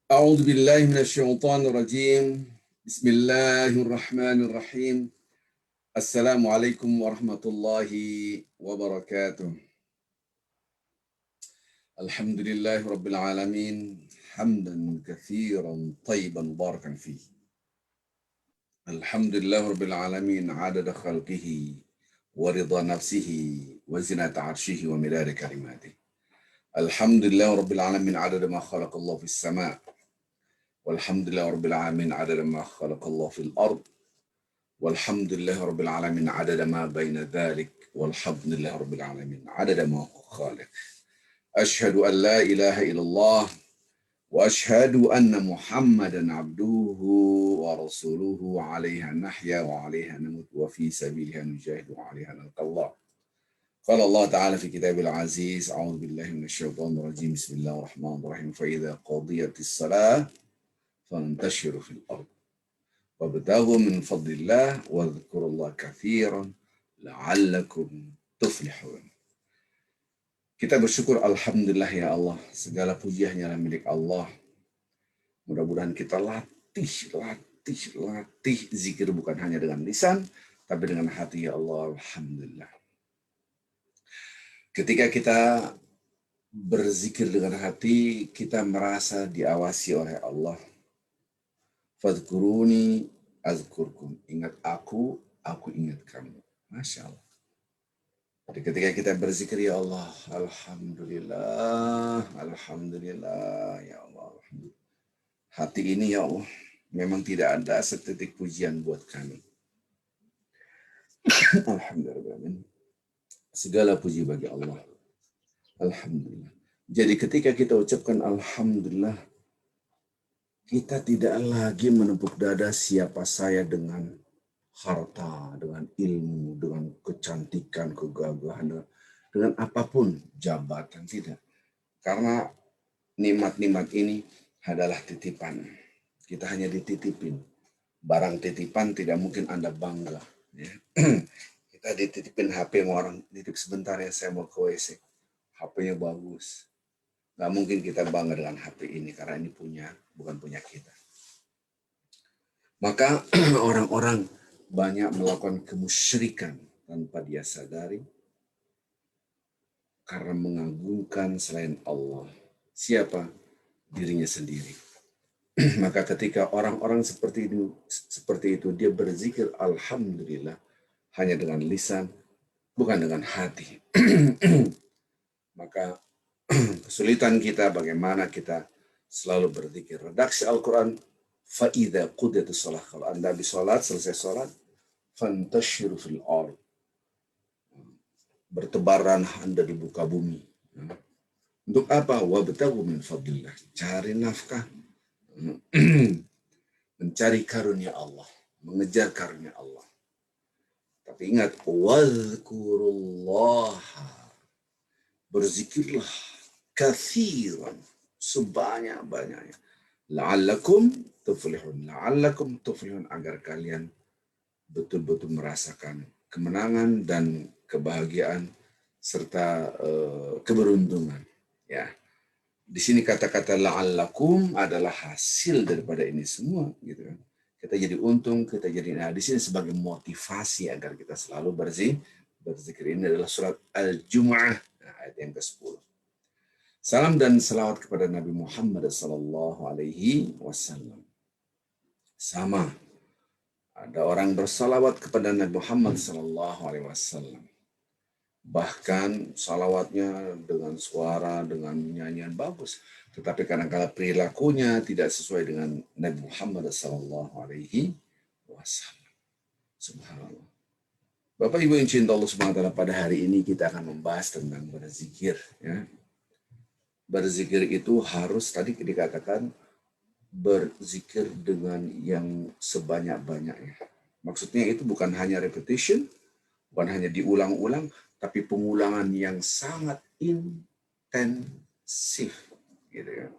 أعوذ بالله من الشيطان الرجيم. بسم الله الرحمن الرحيم. السلام عليكم ورحمة الله وبركاته. الحمد لله رب العالمين، حمدا كثيرا طيبا مباركا فيه. الحمد لله رب العالمين عدد خلقه ورضا نفسه وزنة عرشه ومداد كلماته. الحمد لله رب العالمين عدد ما خلق الله في السماء، والحمد لله رب العالمين عدد ما خلق الله في الأرض، والحمد لله رب العالمين عدد ما بين ذلك، والحمد لله رب العالمين عدد ما هو خالق. أشهد أن لا إله إلا الله، وأشهد أن محمدا عبده ورسوله، عليها نحيا وعليها نموت وفي سبيلها نجاهد وعليها نلقى الله. قال الله تعالى في كتابه العزيز: أعوذ بالله من الشيطان الرجيم، بسم الله الرحمن الرحيم. فإذا قضيت الصلاة فانتشروا في الأرض وابتغوا من فضل الله واذكروا الله كثيرا la'allakum tuflihun. Kita bersyukur, alhamdulillah ya Allah, segala puji hanyalah milik Allah. Mudah-mudahan kita latih zikir bukan hanya dengan lisan, tapi dengan hati ya Allah. Alhamdulillah. Ketika kita berzikir dengan hati, kita merasa diawasi oleh Allah. Fadhkuruni azkurkum. Ingat aku ingat kamu. Masya Allah. Jadi ketika kita berzikir, ya Allah, alhamdulillah, alhamdulillah, ya Allah, alhamdulillah. Hati ini ya Allah, memang tidak ada setitik pujian buat kami. Alhamdulillah. Segala puji bagi Allah. Alhamdulillah. Jadi ketika kita ucapkan alhamdulillah, kita tidak lagi menepuk dada siapa saya dengan harta, dengan ilmu, dengan kecantikan, kegagahan, dengan apapun, jabatan, tidak. Karena nikmat-nikmat ini adalah titipan. Kita hanya dititipin. Barang titipan tidak mungkin Anda bangga. Ya. Kita dititipin HP sama orang, titip sebentar ya saya mau ke WC. HP-nya bagus. Nggak mungkin kita bangga dengan HP ini karena ini bukan punya kita. Maka orang-orang banyak melakukan kemusyrikan tanpa dia sadari karena mengagungkan selain Allah. Siapa? Dirinya sendiri. Maka ketika orang-orang seperti itu dia berzikir alhamdulillah hanya dengan lisan, bukan dengan hati. Maka kesulitan kita bagaimana kita selalu berzikir. Redaksi Al-Quran, fa'idha qudiyatus shalah. Kalau Anda habis sholat, selesai sholat, fantashiru fil ard. Bertebaran Anda di muka bumi. Untuk apa? Wabtaghu min fadlillah. Cari nafkah. Mencari karunia Allah. Mengejar karunia Allah. Tapi ingat, wadhkurullah. Berzikirlah kathiran. Sebanyak-banyaknya. La'allakum tuflihun, agar kalian betul-betul merasakan kemenangan dan kebahagiaan serta keberuntungan. Ya, di sini kata-kata la'allakum adalah hasil daripada ini semua, gitu kan. Kita jadi untung, kita jadi di sini sebagai motivasi agar kita selalu berzikir. Ini adalah surat Al-Jumu'ah, ayat yang ke-10. Salam dan salawat kepada Nabi Muhammad sallallahu alaihi wasallam. Sama, ada orang bersalawat kepada Nabi Muhammad sallallahu alaihi wasallam. Bahkan salawatnya dengan suara, dengan nyanyian bagus. Tetapi kadang-kadang perilakunya tidak sesuai dengan Nabi Muhammad sallallahu alaihi wasallam. Subhanallah. Bapak Ibu yang cinta Allah Subhanahu wa taala, pada hari ini kita akan membahas tentang berzikir, ya. Berzikir itu harus, tadi dikatakan, berzikir dengan yang sebanyak-banyaknya. Maksudnya itu bukan hanya repetition, bukan hanya diulang-ulang, tapi pengulangan yang sangat intensif, gitu ya.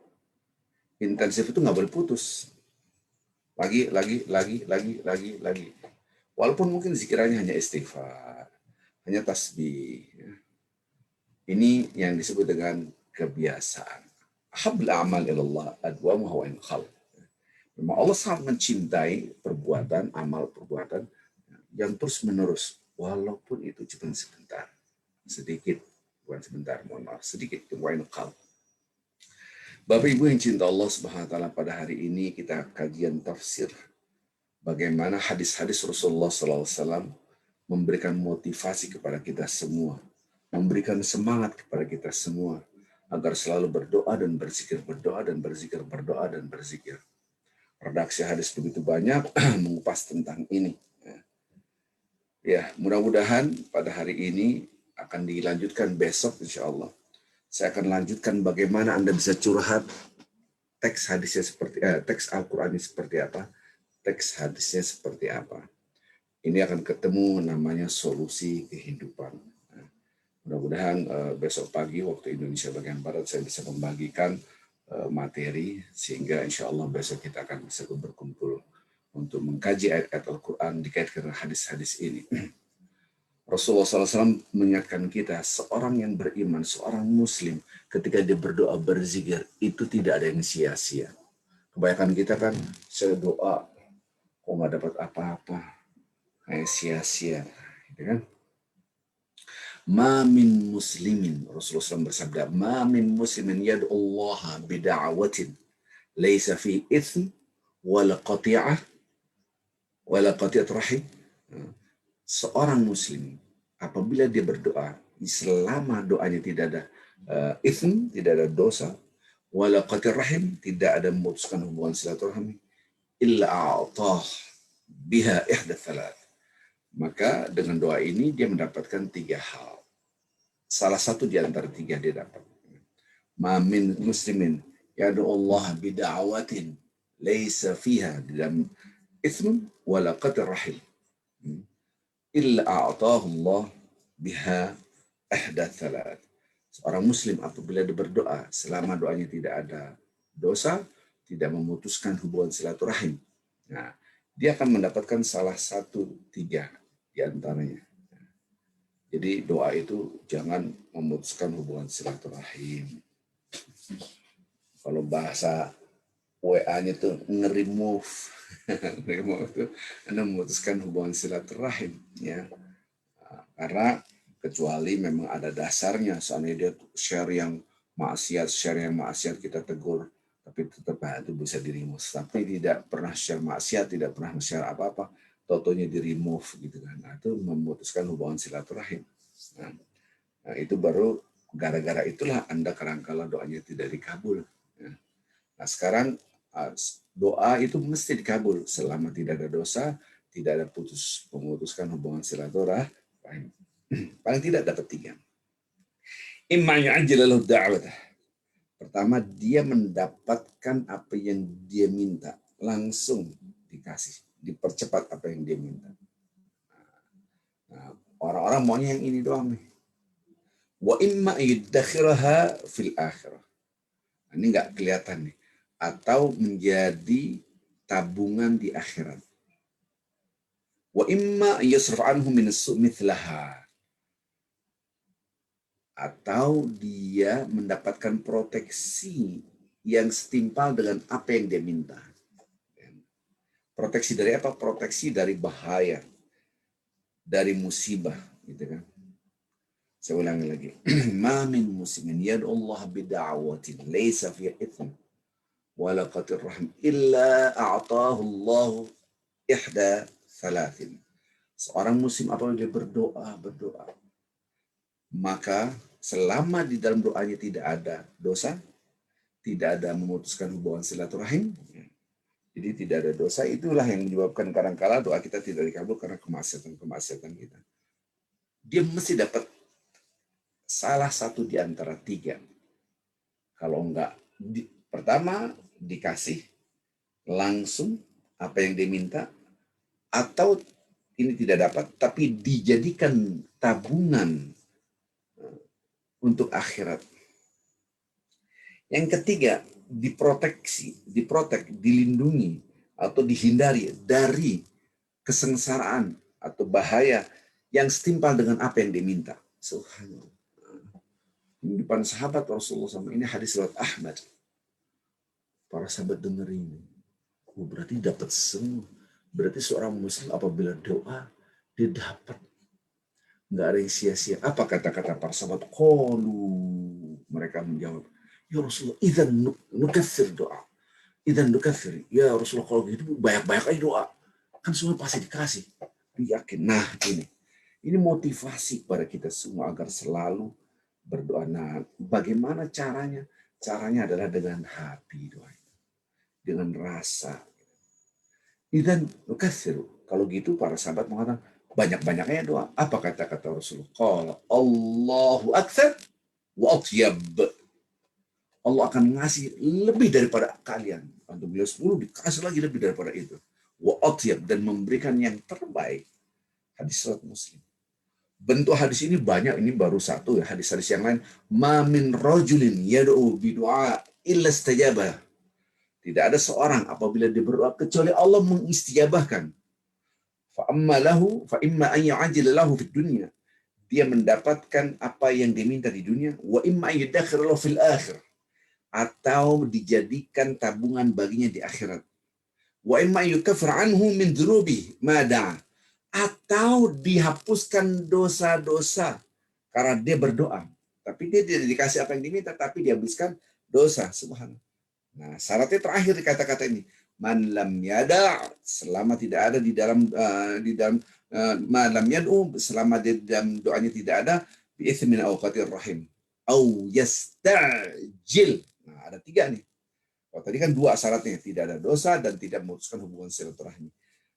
Intensif itu nggak boleh putus. Lagi. Walaupun mungkin zikirannya hanya istighfar, hanya tasbih. Ya. Ini yang disebut dengan kebiasaan. habl a'mal ilallah adwamuha wa in khal. Memang Allah sangat mencintai perbuatan, amal perbuatan yang terus menerus, walaupun itu cuma sebentar, sedikit, bukan sebentar, mohon maaf, sedikit, wa in khal. Bapak Ibu yang cinta Allah Subhanahu wa taala, pada hari ini kita kajian tafsir bagaimana hadis-hadis Rasulullah SAW memberikan motivasi kepada kita semua, memberikan semangat kepada kita semua agar selalu berdoa dan berzikir, berdoa dan berzikir, berdoa dan berzikir. Redaksi hadis begitu banyak mengupas tentang ini. Ya, mudah-mudahan pada hari ini akan dilanjutkan besok insya Allah. Saya akan lanjutkan bagaimana Anda bisa curhat, teks hadisnya seperti teks Al-Qur'annya seperti apa, teks hadisnya seperti apa. Ini akan ketemu namanya solusi kehidupan. Mudah-mudahan besok pagi waktu Indonesia bagian Barat saya bisa membagikan materi sehingga insya Allah besok kita akan bisa berkumpul untuk mengkaji ayat-ayat Al-Quran dikaitkan dengan hadis-hadis ini. Rasulullah SAW mengingatkan kita, seorang yang beriman, seorang muslim, ketika dia berdoa berzikir, itu tidak ada yang sia-sia. Kebanyakan kita kan, saya doa, kok nggak dapat apa-apa, kayak sia-sia, gitu kan? Ma min muslimin, Rasulullah SAW bersabda, ma min muslimin yad'ullaha bida'awatin, laysa fi itsm, wala qati'ah, wala qati'at rahim. Seorang muslim apabila dia berdoa selama doanya tidak ada itsm, tidak ada dosa, wala qati'at rahim, tidak ada memutuskan hubungan silaturahmi, illa a'tah biha ihda thalath. Maka dengan doa ini dia mendapatkan 3 hal. Salah satu di antara 3 dia dapat. Ma min muslimin yad'u Allah bida'awatin laysa fiha dalam itsm wala qati'at rahim, illa a'tahu Allah biha ihda thalath. Seorang muslim apabila dia berdoa selama doanya tidak ada dosa, tidak memutuskan hubungan silaturahim, nah, dia akan mendapatkan salah satu 3 di antaranya. Jadi doa itu jangan memutuskan hubungan silaturahim. Kalau bahasa WA-nya itu nge-remove. Remove itu Anda memutuskan hubungan silaturahim, ya. Karena kecuali memang ada dasarnya, soalnya dia share yang maksiat kita tegur, tapi tetap itu bisa di-remove. Tapi tidak pernah share maksiat, tidak pernah share apa-apa, totonya di-remove gitu kan. Nah, itu memutuskan hubungan silaturahim. Nah, itu baru gara-gara itulah Anda kadang-kala doanya tidak dikabul. Nah, sekarang doa itu mesti dikabul selama tidak ada dosa, tidak ada memutuskan hubungan silaturahim. Paling tidak dapat 3. Imma yu'ajjilahu da'watah. Pertama, dia mendapatkan apa yang dia minta, langsung dikasih, dipercepat apa yang dia minta. Nah, orang-orang maunya yang ini doang nih. Wa imma yudakhiraha fil akhirah. Ini nggak kelihatan nih. Atau menjadi tabungan di akhirat. Wa imma yasraf anhu min mithlaha. Atau dia mendapatkan proteksi yang setimpal dengan apa yang dia minta. Proteksi dari apa? Proteksi dari bahaya, dari musibah, gitu kan. Saya ulangi lagi. Ma min muslimin yad'ullah bida'awatin laysa fi ithm wala qatir rahim illa a'tahu Allah ihda thalathin. Seorang muslim apabila dia berdoa, maka selama di dalam doanya tidak ada dosa, tidak ada memutuskan hubungan silaturahim, jadi tidak ada dosa, itulah yang menyebabkan kadang-kala doa kita tidak dikabul karena kemaksiatan kita. Dia mesti dapat salah satu di antara 3. Kalau enggak, pertama dikasih langsung apa yang dia minta, atau ini tidak dapat, tapi dijadikan tabungan untuk akhirat. Yang ketiga, dilindungi atau dihindari dari kesengsaraan atau bahaya yang setimpal dengan apa yang diminta. Subhanallah. Ini depan sahabat Rasulullah SAW. Ini hadis riwayat Ahmad. Para sahabat dengar ini. Oh, berarti dapat semua. Berarti seorang muslim apabila doa, dia dapat. Nggak ada yang sia-sia. Apa kata-kata para sahabat? Qalu. Mereka menjawab, ya Rasulullah, idzan nukathir doa. Idzan nukathir. Ya Rasulullah, kalau gitu banyak-banyak aja doa. Kan semua pasti dikasih. Dia yakin. Nah, ini motivasi pada kita semua agar selalu berdoa. Nah, bagaimana caranya? Caranya adalah dengan hati doa. Dengan rasa. Idzan nukathir. Kalau gitu para sahabat mengatakan, banyak-banyaknya doa. Apa kata-kata Rasulullah? Qala Allahu akbar wa atyab. Allah akan ngasih lebih daripada kalian. Untuk beliau 10 dikasih lagi lebih daripada itu. Wa atyab, dan memberikan yang terbaik. Hadis riwayat Muslim. Bentuk hadis ini banyak, ini baru satu ya. Hadis-hadis yang lain, ma min rajulin yad'u bidu'a illa istajabah. Tidak ada seorang apabila dia berdoa kecuali Allah mengistijabahkan. Fa amma lahu fa imma an ya'jil lahu fid dunya. Dia mendapatkan apa yang diminta di dunia, wa imma an yadakhir lahu fil akhir, atau dijadikan tabungan baginya di akhirat. Wa imma an yukaffir anhu min dzunubi ma da'a, atau dihapuskan dosa-dosa karena dia berdoa. Tapi dia tidak dikasih apa yang diminta, tapi dihapuskan dosa. Subhanallah. Nah, syaratnya terakhir di kata-kata ini, man lam yada, selama tidak ada di dalam man lam yad'u, selama di dalam doanya tidak ada, bi itsmin aw qatir rahim au yastajil. Nah, ada 3 nih. Oh, tadi kan 2 syaratnya, tidak ada dosa dan tidak memutuskan hubungan silaturahmi.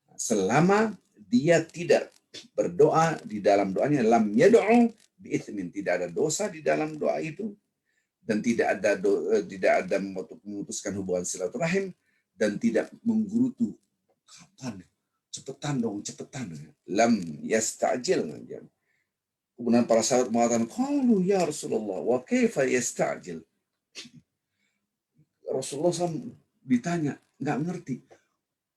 Nah, selama dia tidak berdoa di dalam doanya, lam yad'u bi itsmin, tidak ada dosa di dalam doa itu, dan tidak ada memutuskan hubungan silaturahim, dan tidak menggerutu, kapan, cepetan dong, cepetan. Lam yastajil. Kemudian para sahabat mengatakan, qalu ya Rasulullah, wa kaifa yastajil? Rasulullah SAW ditanya, nggak ngerti.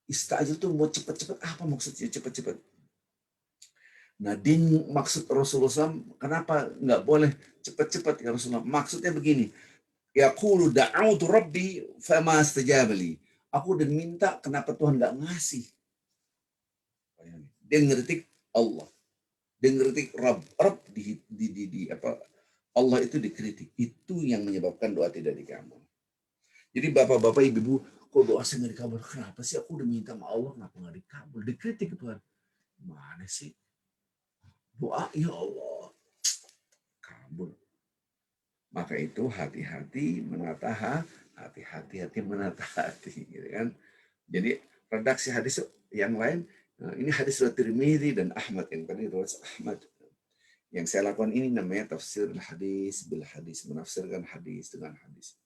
Istajil itu mau cepat-cepat, apa maksudnya cepat-cepat? Nah, maksud Rasulullah SAW, kenapa nggak boleh cepat-cepat ya Rasulullah? Maksudnya begini, yaqulu da'autu rabbi fama astajaba li. Aku udah minta, kenapa Tuhan nggak ngasih? Dia ngeritik Allah. Dia ngeritik Rabb. Rabb Allah itu dikritik. Itu yang menyebabkan doa tidak dikabul. Jadi bapak-bapak, ibu-ibu, kok doa saya nggak dikabul? Kenapa sih aku udah minta sama Allah, kenapa nggak dikabul? Dikritik Tuhan. Mana sih? Doa, ya Allah, kabul. Maka itu hati-hati menata hati-hati menata hati, gitu kan. Jadi redaksi hadis yang lain, ini hadis riwayat Tirmidzi dan Ahmad, yang tadi riwayat Ahmad. Yang saya lakukan ini namanya tafsir hadis bil hadis, menafsirkan hadis dengan hadis.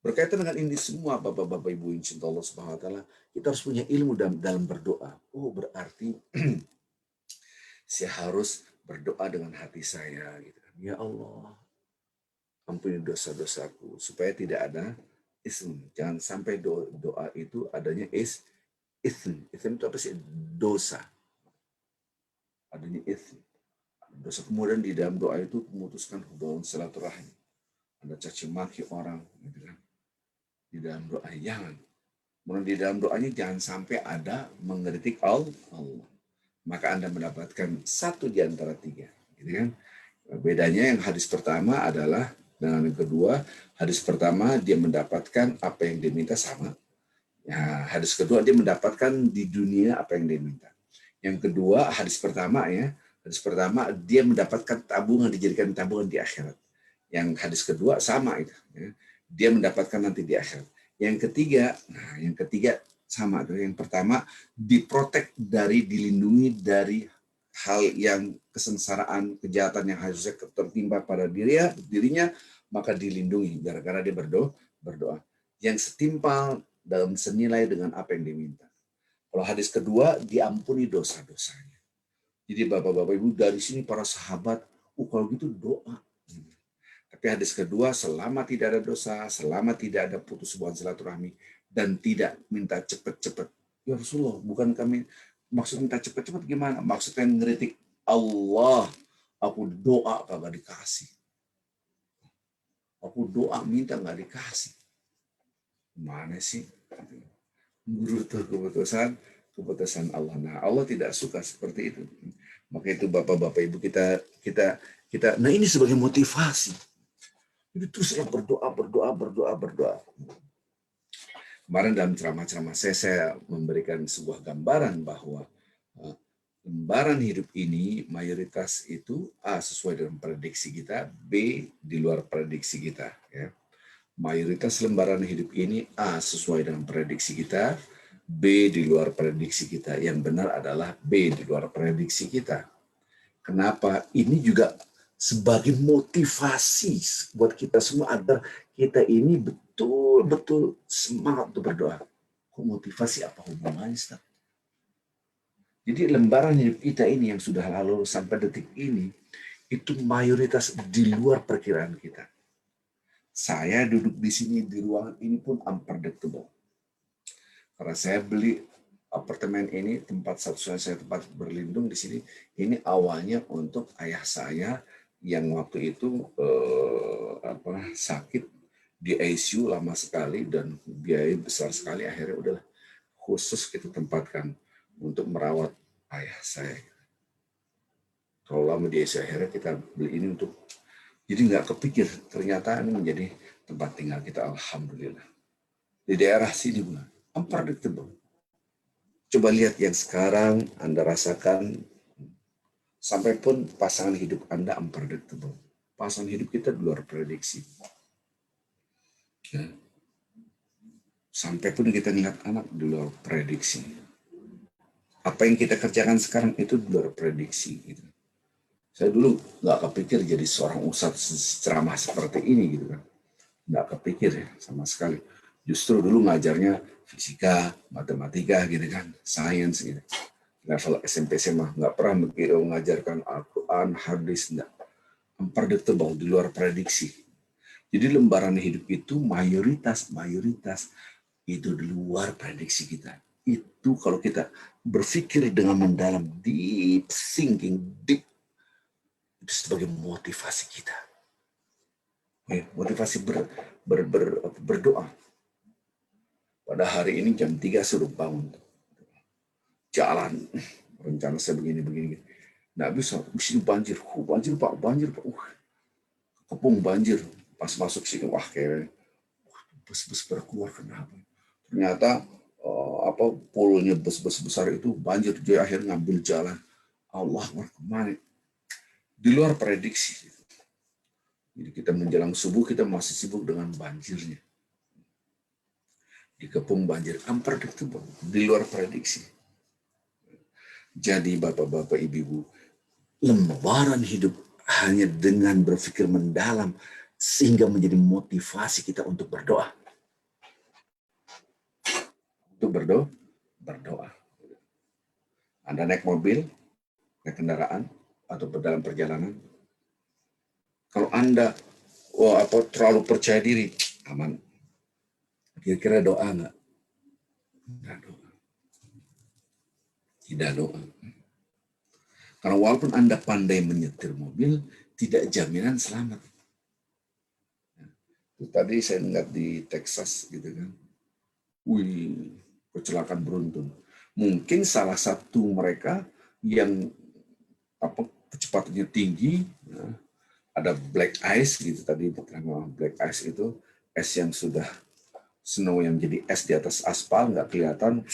Berkaitan dengan ini semua, bapak-bapak ibu insya Allah Subhanahu wa taala, kita harus punya ilmu dalam berdoa. Oh, berarti saya harus berdoa dengan hati saya, gitu kan. Ya Allah, ampuni dosa-dosaku, supaya tidak ada ism. Jangan sampai doa itu adanya ism. Ism itu apa sih? Dosa. Adanya ism. Dosa. Kemudian di dalam doa itu memutuskan hubungan silaturahim. Ada caci maki orang, gitu kan. Di dalam doa jangan. Kemudian di dalam doanya jangan sampai ada mengkritik Allah. Maka Anda mendapatkan 1 di antara 3, gitu kan. Bedanya yang hadis pertama adalah dengan yang kedua. Hadis pertama dia mendapatkan apa yang diminta sama. Ya, hadis kedua dia mendapatkan di dunia apa yang dia minta. Yang kedua, hadis pertama dia mendapatkan tabungan, dijadikan tabungan di akhirat. Yang hadis kedua sama itu, ya. Dia mendapatkan nanti di akhirat. Yang ketiga sama. Yang pertama diprotek dilindungi dari hal yang kesengsaraan, kejahatan yang harusnya tertimpa pada dirinya, maka dilindungi gara-gara dia berdoa. Yang setimpal dalam senilai dengan apa yang diminta. Kalau hadis kedua, diampuni dosa-dosanya. Jadi bapak-bapak ibu, dari sini para sahabat, kalau gitu doa. Tapi hadis kedua, selama tidak ada dosa, selama tidak ada putus hubungan silaturahmi, dan tidak minta cepat-cepat. Ya Rasulullah, bukan kami maksud minta cepat-cepat gimana? Maksudnya ngeritik Allah. Aku doa kagak dikasih. Aku doa minta nggak dikasih. Mana sih? Butuh keputusan Allah. Nah, Allah tidak suka seperti itu. Maka itu Bapak-bapak Ibu kita nah ini sebagai motivasi. Itu teruslah berdoa. Kemarin dalam ceramah-ceramah saya memberikan sebuah gambaran bahwa lembaran hidup ini mayoritas itu A sesuai dengan prediksi kita, B di luar prediksi kita. Ya. Mayoritas lembaran hidup ini A sesuai dengan prediksi kita, B di luar prediksi kita. Yang benar adalah B di luar prediksi kita. Kenapa? Ini juga sebagai motivasi buat kita semua agar kita ini betul-betul semangat untuk berdoa. Kok motivasi apa hubungannya, Ustaz? Jadi lembaran hidup kita ini yang sudah lalu sampai detik ini, itu mayoritas di luar perkiraan kita. Saya duduk di sini di ruangan ini pun unpredictable. Karena saya beli apartemen ini, tempat satu-satunya saya tempat berlindung di sini, ini awalnya untuk ayah saya yang waktu itu sakit di ICU lama sekali dan biaya besar sekali. Akhirnya udahlah khusus kita tempatkan untuk merawat ayah saya. Kalau lama di ICU, akhirnya kita beli ini untuk jadi nggak kepikir ternyata ini menjadi tempat tinggal kita. Alhamdulillah di daerah sini bukan unpredictable. Coba lihat yang sekarang Anda rasakan, sampai pun pasangan hidup Anda unpredictable. Pasangan hidup kita di luar prediksi. Ya. Sampai pun kita lihat anak di luar prediksi. Apa yang kita kerjakan sekarang itu di luar prediksi. Gitu. Saya dulu nggak kepikir jadi seorang ustadz ceramah seperti ini gitu kan. Nggak kepikir ya sama sekali. Justru dulu ngajarnya fisika, matematika gitu kan, sains gitu. Level SMP SMA nggak pernah mengajarkan Al-Quran, hadis, enggak. Unpredictable, di luar prediksi. Jadi lembaran hidup itu mayoritas itu di luar prediksi kita. Itu kalau kita berpikir dengan mendalam, deep thinking, deep, itu sebagai motivasi kita. Motivasi berdoa. Pada hari ini jam 3 suruh bangun. Jalan. Rencana saya begini. Nggak bisa. Di sini banjir. Banjir Pak. Kepung banjir. Pas masuk sini, wah kayak bus-bus berkeluar kenapa? Ternyata polnya bus-bus besar itu banjir. Dia akhirnya ngambil jalan. Allah kemana? Di luar prediksi. Jadi kita menjelang subuh kita masih sibuk dengan banjirnya. Dikepung banjir, unpredictable, di luar prediksi. Jadi Bapak-bapak, Ibu-ibu, lembaran hidup hanya dengan berpikir mendalam sehingga menjadi motivasi kita untuk berdoa. Untuk berdoa. Anda naik mobil, naik kendaraan, atau dalam perjalanan. Kalau Anda terlalu percaya diri, aman. Kira-kira doa nggak? Tidak doa. Karena walaupun Anda pandai menyetir mobil, tidak jaminan selamat. Tadi saya lihat di Texas gitu kan. Kecelakaan beruntun. Mungkin salah satu mereka yang kecepatannya tinggi, ada black ice gitu tadi, black ice itu es yang sudah snow yang jadi es di atas aspal nggak kelihatan,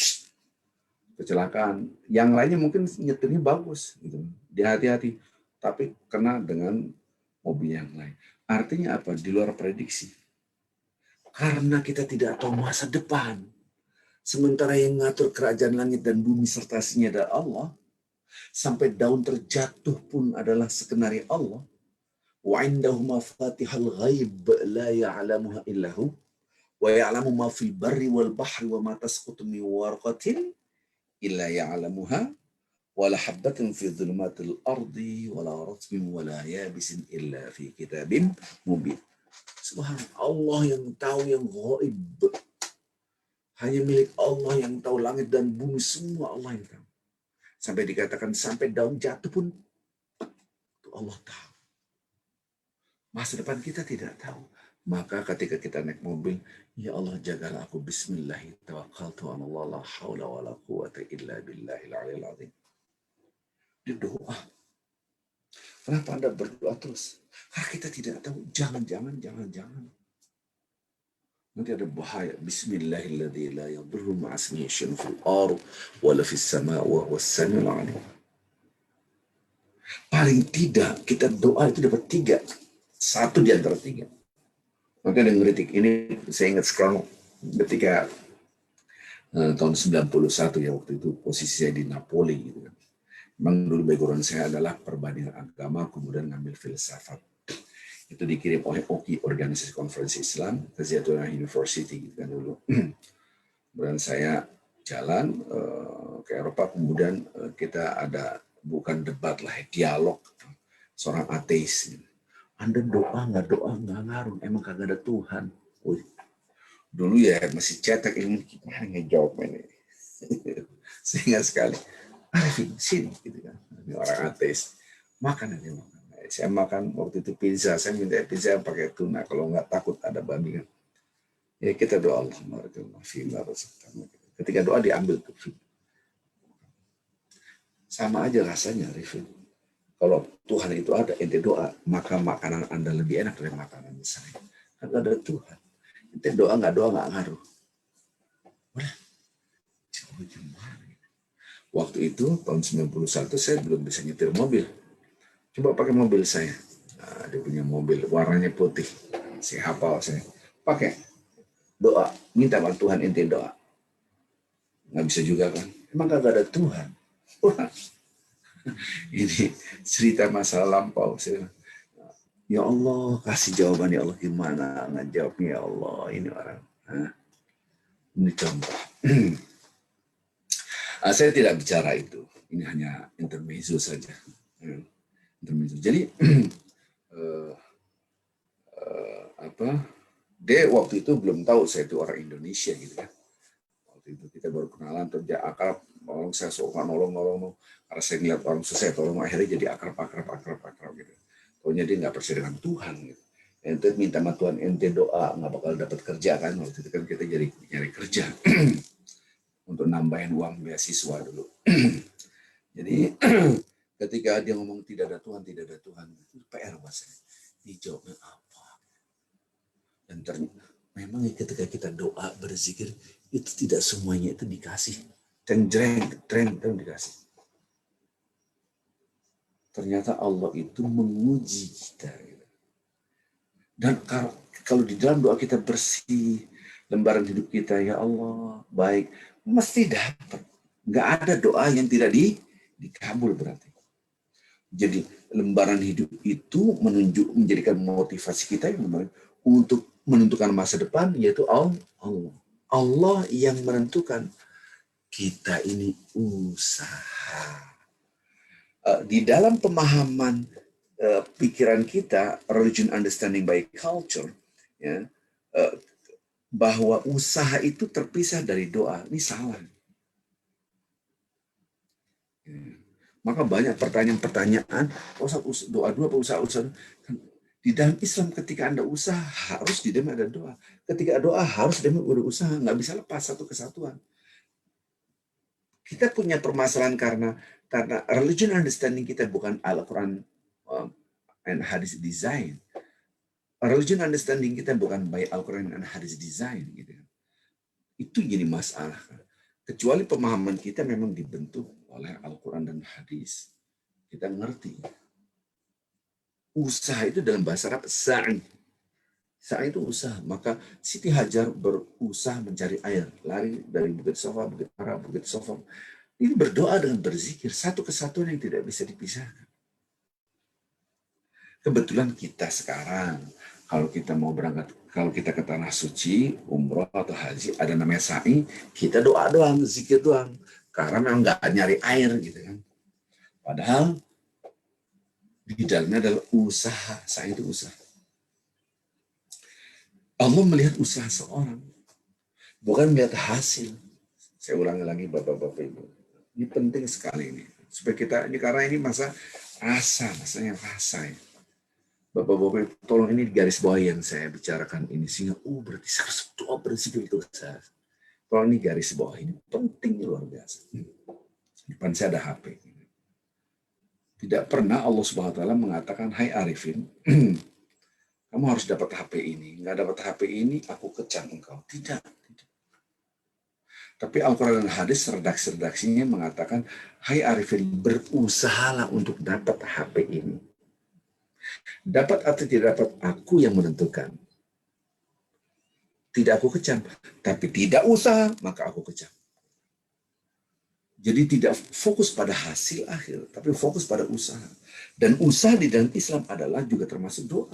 kecelakaan. Yang lainnya mungkin nyetirnya bagus gitu, dia hati-hati, tapi kena dengan mobil yang lain. Artinya apa? Di luar prediksi. Karena kita tidak tahu masa depan. Sementara yang ngatur kerajaan langit dan bumi serta isinya adalah Allah. Sampai daun terjatuh pun adalah skenario Allah. Wa indahu mafatihul ghaib la ya'lamuha illahu wa ya'lamu ma fil barri wal bahri wa ma tasqutu min warqatin illa ya'lamuha wa la habatin fi dhulumatil ardi wa la ratbin wa la yabisin illa fi kitabim mubin. Subhanallah, Allah yang tahu yang ghaib. Hanya milik Allah yang tahu, langit dan bumi semua Allah yang tahu. Sampai dikatakan sampai daun jatuh pun Allah tahu. Masa depan kita tidak tahu. Maka ketika kita naik mobil, ya Allah jagalah aku, bismillahi tawakkaltu ala Allah la haula wala quwata illa billahil aliyil azim. Dia doa. Kenapa Anda berdoa terus? Karena kita tidak tahu, jangan. Nanti ada bahaya. Bismillahilladzi la yadurru ma'asmihi syai'un fil ardh wala fis sama' wa huwas samiul 'alim. Paling tidak kita doa itu dapat 3. Satu di antara 3. Nanti ada yang ngeritik. Ini saya ingat sekarang ketika tahun 91 ya, waktu itu posisi saya di Napoli gitu kan. Memang dulu background saya adalah perbandingan agama, kemudian ngambil filsafat. Itu dikirim oleh OKI, Organisasi Konferensi Islam, ke Zaytuna University gitu kan dulu. Kemudian saya jalan ke Eropa, kemudian kita ada bukan debat lah, dialog seorang ateis. Anda doa nggak ngaruh, emang kagak ada Tuhan. Wih, dulu ya masih cetak ilmu, gimana ngejawab ini. Sehingga sekali, Arifin sini gitu kan, ini orang ateis, makan aja makan. Saya makan waktu itu pizza, saya minta pizza yang pakai tuna, kalau nggak takut ada babi kan. Ya kita doa Allah, ketika doa diambil tuh. Sama aja rasanya, Rifin. Kalau Tuhan itu ada, ente doa, maka makanan Anda lebih enak dari makanan saya. Kan ada Tuhan. Ente doa nggak ngaruh. Udah, coba gimana? Waktu itu tahun 91 saya belum bisa nyetir mobil. Coba pakai mobil saya. Nah, dia punya mobil warnanya putih. Si hafal saya. Pakai doa, minta bantuan ente doa. Nggak bisa juga kan? Emang kagak ada Tuhan. Wah, ini cerita masa lampau. Ya Allah, kasih jawaban ya Allah, gimana ngejawabnya ya Allah, ini orang. Ini contoh. Saya tidak bicara itu. Ini hanya intermezzo saja. Intermezzo. Jadi dia waktu itu belum tahu saya itu orang Indonesia gitu kan. Waktu itu kita baru kenalan, terus dia akrab, saya suka nolong. Karena saya ngeliat orang susah, tolong, akhirnya jadi akrab gitu. Pokoknya dia nggak percaya dengan Tuhan gitu. Ente minta sama Tuhan, ente doa nggak bakal dapat kerja kan. Waktu itu kan kita jadi nyari kerja untuk nambahin uang beasiswa dulu. Jadi ketika dia ngomong tidak ada Tuhan, itu PR buat saya. Dijawabnya apa? Dan ternyata memang ketika kita doa berzikir itu tidak semuanya itu dikasih. Tren dikasih. Ternyata Allah itu menguji kita. Dan kalau di dalam doa kita bersih, lembaran hidup kita ya Allah baik, mesti dapat. Nggak ada doa yang tidak dikabul berarti. Jadi lembaran hidup itu menjadikan motivasi kita untuk menentukan masa depan, yaitu Allah. Allah yang menentukan. Kita ini usaha. Di dalam pemahaman pikiran kita, religion understanding by culture, ya, bahwa usaha itu terpisah dari doa. Ini salah. Maka banyak pertanyaan, doa dua apa usaha? Di dalam Islam ketika Anda usaha harus didampingi ada doa. Ketika doa harus didampingi ada usaha, nggak bisa lepas satu kesatuan. Kita punya permasalahan karena religion understanding kita bukan Al-Quran and Hadis design. Religion understanding kita bukan by Al-Quran and Hadis design. Gitu. Itu jadi masalah. Kecuali pemahaman kita memang dibentuk oleh Al-Quran dan Hadis. Kita ngerti. Usaha itu dalam bahasa Arab sa'i. Sa'i itu usaha. Maka Siti Hajar berusaha mencari air. Lari dari Bukit Sofa, Bukit Para, Bukit Sofa. Ini berdoa dengan berzikir. Satu kesatuan yang tidak bisa dipisahkan. Kebetulan kita sekarang, kalau kita mau berangkat, kalau kita ke Tanah Suci, umroh atau haji, ada namanya sa'i, kita doa doang, zikir doang. Karena memang nggak nyari air gitu kan. Padahal di dalamnya adalah usaha. Sa'i itu usaha. Allah melihat usaha seorang, bukan melihat hasil. Saya ulangi lagi Bapak-Bapak Ibu. Ini penting sekali ini. Supaya kita, ini karena ini masanya rasa ya. Bapak-bapak, tolong ini garis bawah yang saya bicarakan ini, sehingga berarti saya harus doa prinsip itu. Tolong ini garis bawah ini penting luar biasa. Di depan saya ada HP. Tidak pernah Allah Subhanahu wa taala mengatakan, "Hai Arifin, kamu harus dapat HP ini. Nggak dapat HP ini, aku kecam engkau." Tidak. Tapi Al-Quran dan hadis redaksi-redaksinya mengatakan, "Hai Arifin, berusahalah untuk dapat HP ini. Dapat atau tidak dapat, aku yang menentukan. Tidak aku kecam, tapi tidak usaha, maka aku kecam." Jadi tidak fokus pada hasil akhir, tapi fokus pada usaha. Dan usaha di dalam Islam adalah juga termasuk doa.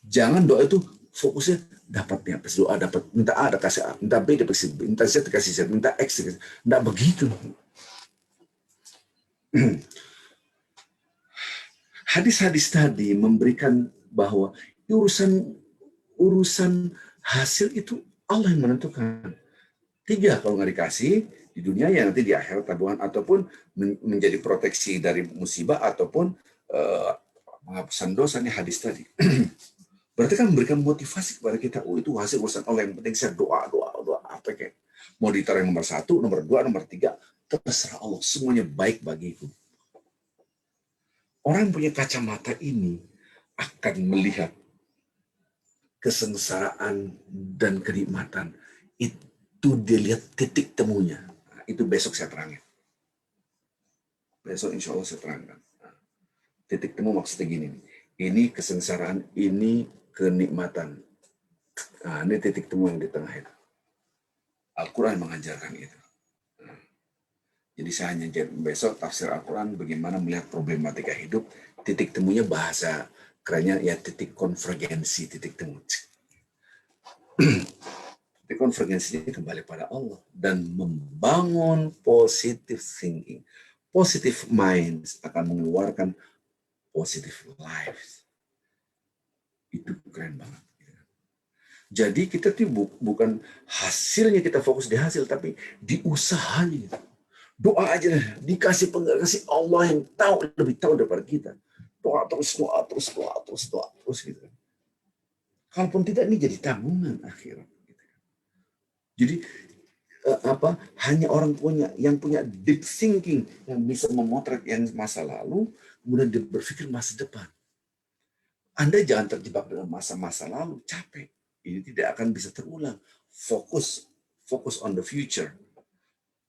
Jangan doa itu fokusnya dapatnya, pas doa dapat, minta A dikasih A, minta B dikasih B, minta Z dikasih Z, minta X dikasih. Tidak begitu. Hadis-hadis tadi memberikan bahwa urusan hasil itu Allah yang menentukan. 3 kalau nggak dikasih di dunia, ya nanti di akhirat tabungan, ataupun menjadi proteksi dari musibah, ataupun penghapusan dosa. Nih hadis tadi. Berarti kan memberikan motivasi kepada kita. Itu hasil urusan Allah, yang penting saya doa. Apa kayak mau ditaruh nomor 1, nomor 2, nomor 3, terserah Allah. Semuanya baik bagiku. Orang yang punya kacamata ini akan melihat kesengsaraan dan kenikmatan. Itu dilihat titik temunya. Nah, itu besok saya terangkan. Besok insya Allah saya terangkan. Nah, titik temu maksudnya gini. Ini kesengsaraan, ini kenikmatan. Nah, ini titik temu yang di tengah itu. Al-Quran mengajarkan itu. Nah, jadi saya hanya besok tafsir Al-Quran bagaimana melihat problematika hidup. Titik temunya bahasa kerennya ya titik konvergensi, titik temu. Tapi konvergensinya kembali pada Allah dan membangun positive thinking. Positive minds akan mengeluarkan positive lives. Itu keren banget. Jadi kita tuh bukan hasilnya kita fokus di hasil, tapi di usahanya. Doa aja, dikasih kasih Allah yang tahu, lebih tahu daripada kita. Doa terus gitu. Kalaupun tidak, ini jadi tabungan akhirat. Jadi hanya orang yang punya deep thinking, yang bisa memotret yang masa lalu, kemudian dia berpikir masa depan. Anda jangan terjebak dengan masa-masa lalu, capek. Ini tidak akan bisa terulang. Fokus on the future.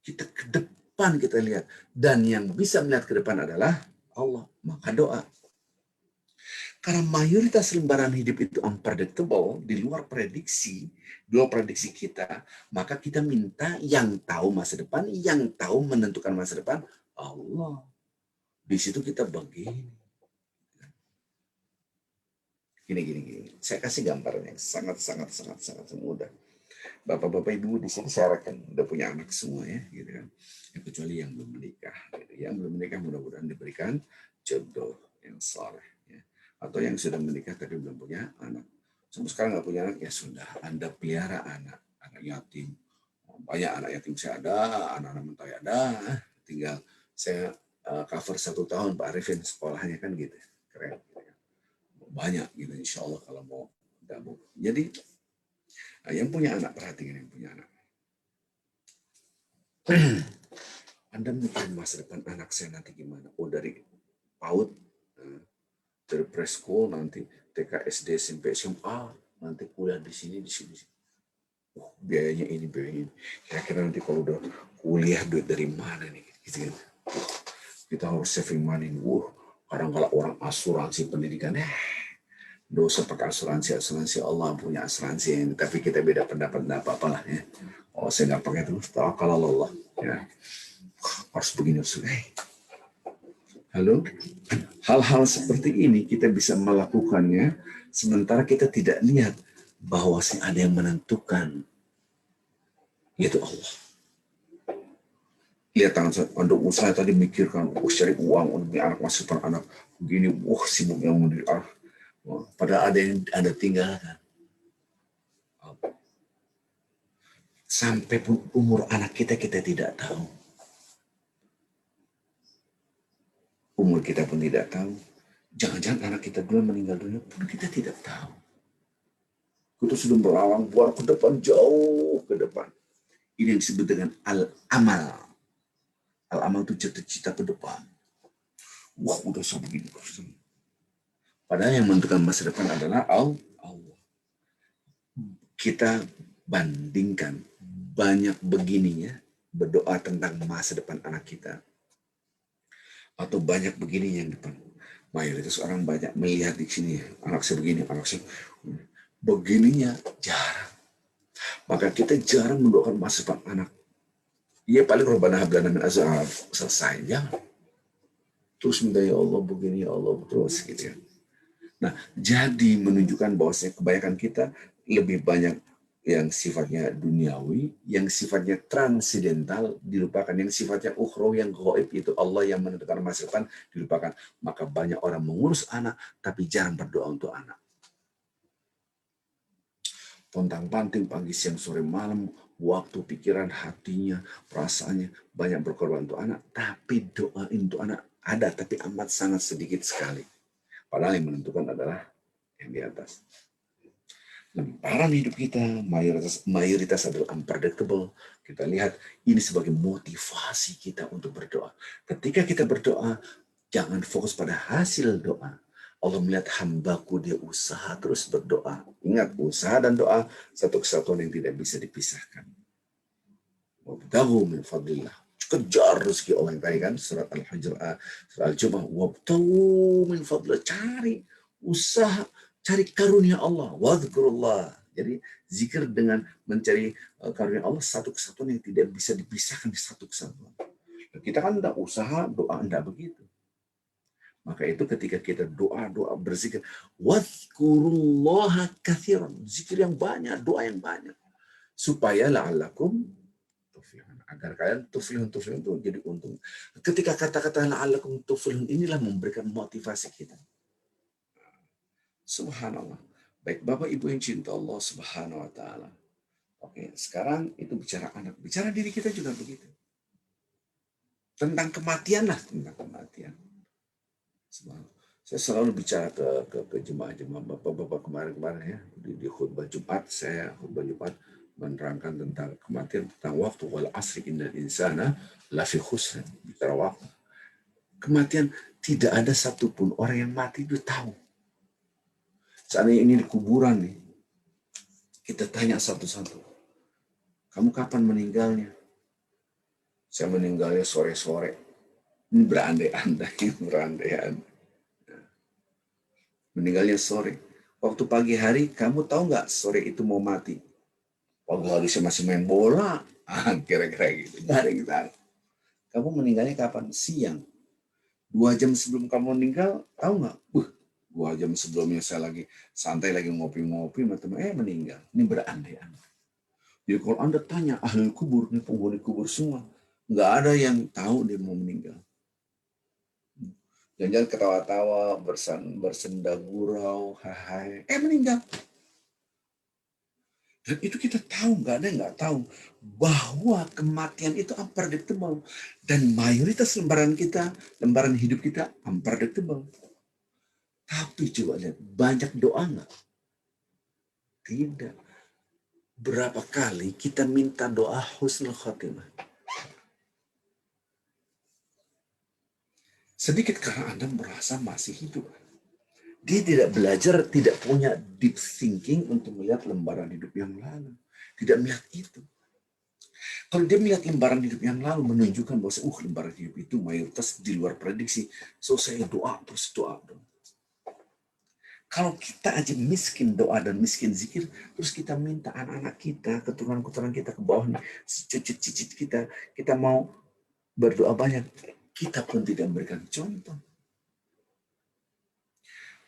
Kita ke depan kita lihat, dan yang bisa melihat ke depan adalah Allah. Maka doa. Karena mayoritas lembaran hidup itu unpredictable, di luar prediksi kita, maka kita minta yang tahu masa depan, yang tahu menentukan masa depan, Allah. Di situ kita begini. Gini. Saya kasih gambaran yang sangat mudah. Bapak-bapak ibu di sini saya rekan udah punya anak semua ya, gitu kan. Kecuali yang belum menikah. Gitu. Yang belum menikah mudah-mudahan diberikan jodoh yang saleh. Ya. Atau yang sudah menikah tapi belum punya anak. Sampai sekarang nggak punya anak, ya sudah. Anda pelihara anak yatim. Banyak anak yatim saya ada, anak-anak mentai ada. Tinggal saya cover 1 tahun Pak Arifin sekolahnya kan gitu. Keren. Banyak gitu insya Allah kalau mau gabung. Jadi yang punya anak, perhatikan yang punya anak. Anda mikir masa depan anak saya nanti gimana? Dari PAUD, dari preschool, nanti TK, SD, SMP, SMA, nanti kuliah di sini. Biayanya ini. Kira-kira nanti kalau udah kuliah duit dari mana nih? Gitu kan. Kita harus saving money. Kadang kalau orang asuransi pendidikan, dosa pakai asuransi Allah punya asuransi ini, tapi kita beda pendapat, enggak apa-apalah ya. Saya nggak pakai itu, kalau Allah ya harus begini. Halo, hal-hal seperti ini kita bisa melakukannya sementara kita tidak lihat bahwa ada yang menentukan, yaitu Allah. Lihat tangan saya, untuk usaha tadi mikirkan, cari uang untuk anak, masukkan anak begini, sibuk yang mendidik anak. Padahal ada yang Anda tinggalkan. Sampai pun umur anak kita tidak tahu. Umur kita pun tidak tahu. Jangan-jangan anak kita dulu meninggal dunia pun kita tidak tahu. Kita sudah melalang buar ke depan, jauh ke depan. Ini yang disebut dengan al-amal. Al-amal itu cita-cita ke depan. Wah, udah sebegini. Padahal yang menentukan masa depan adalah Allah. Kita bandingkan banyak begininya berdoa tentang masa depan anak kita. Atau banyak begini yang depan. Mayoritas orang banyak melihat di sini, anak saya begini, anak saya begininya jarang. Maka kita jarang mendoakan masa depan anak. Iya paling robbana hab lana min azwajina selesai, jangan. Terus minta ya Allah begini, ya Allah terus gitu ya. Nah, jadi menunjukkan bahwasanya kebanyakan kita lebih banyak yang sifatnya duniawi, yang sifatnya transidental dilupakan, yang sifatnya ukhrawi, yang gaib itu Allah yang menentukan masa depan dilupakan. Maka banyak orang mengurus anak tapi jarang berdoa untuk anak. Pontang-panting pagi siang sore malam, waktu pikiran hatinya, perasaannya banyak berkorban untuk anak, tapi doa untuk anak ada tapi amat sangat sedikit sekali. Padahal yang menentukan adalah yang di atas. Lemparan hidup kita mayoritas adalah unpredictable. Kita lihat ini sebagai motivasi kita untuk berdoa. Ketika kita berdoa, jangan fokus pada hasil doa. Allah melihat hambaku, dia usaha terus berdoa. Ingat, usaha dan doa satu kesatuan yang tidak bisa dipisahkan. Wabtaghu min fadlillah. Kejar rezeki Allah yang tadi kan surat Al-Hujurat, surat Al-Jumu'ah. Wabtaghu min fadlillah. Cari usaha, cari karunia Allah. Wadhkurullah. Jadi zikir dengan mencari karunia Allah satu kesatuan yang tidak bisa dipisahkan di satu kesatuan. Kita kan tidak usaha, doa tidak begitu. Maka itu ketika kita doa berzikir, wadhkurullaha katsiran, zikir yang banyak, doa yang banyak, supaya la'allakum tuflihun, agar kalian tuflihun itu jadi untung. Ketika kata-kata la'allakum tuflihun inilah memberikan motivasi kita. Subhanallah. Baik Bapak Ibu yang cinta Allah Subhanahu wa taala. Oke, sekarang itu bicara anak, bicara diri kita juga begitu. Tentang kematian lah, tentang kematian. Saya selalu bicara ke jemaah-jemaah bapak-bapak kemarin ya di khutbah Jumat, saya khutbah Jumat menerangkan tentang kematian, tentang waktu, wal asri innal insana lafi khusr, bicara waktu. Kematian tidak ada satupun orang yang mati itu tahu. Seandainya ini di kuburan nih, kita tanya satu-satu, kamu kapan meninggalnya? Saya meninggalnya sore-sore. Ini berandai-andai. Meninggalnya sore. Waktu pagi hari, kamu tahu nggak sore itu mau mati? Pagi hari saya masih main bola. Kira-kira gitu. Nggak ada yang tahu. Kamu meninggalnya kapan? Siang. 2 jam sebelum kamu meninggal, tahu nggak? 2 jam sebelumnya saya lagi santai, lagi ngopi-ngopi, meninggal. Ini berandai-andai. Jadi kalau Anda tanya ahli kubur, nih penghuni kubur semua, nggak ada yang tahu dia mau meninggal. Jangan-jangan ketawa-tawa, bersenda gurau, hai, meninggal. Dan itu kita tahu, nggak ada yang nggak tahu bahwa kematian itu unpredictable. Dan mayoritas lembaran hidup kita unpredictable. Tapi coba lihat, banyak doa nggak? Tidak. Berapa kali kita minta doa husnul khotimah? Sedikit karena Anda merasa masih hidup. Dia tidak belajar, tidak punya deep thinking untuk melihat lembaran hidup yang lalu. Tidak melihat itu. Kalau dia melihat lembaran hidup yang lalu, menunjukkan bahwa lembaran hidup itu mayoritas di luar prediksi. So saya doa terus doa. Kalau kita aja miskin doa dan miskin zikir, terus kita minta anak-anak kita, keturunan-keturunan kita ke bawah nih, cicit-cicit kita mau berdoa banyak, kita pun tidak memberikan contoh.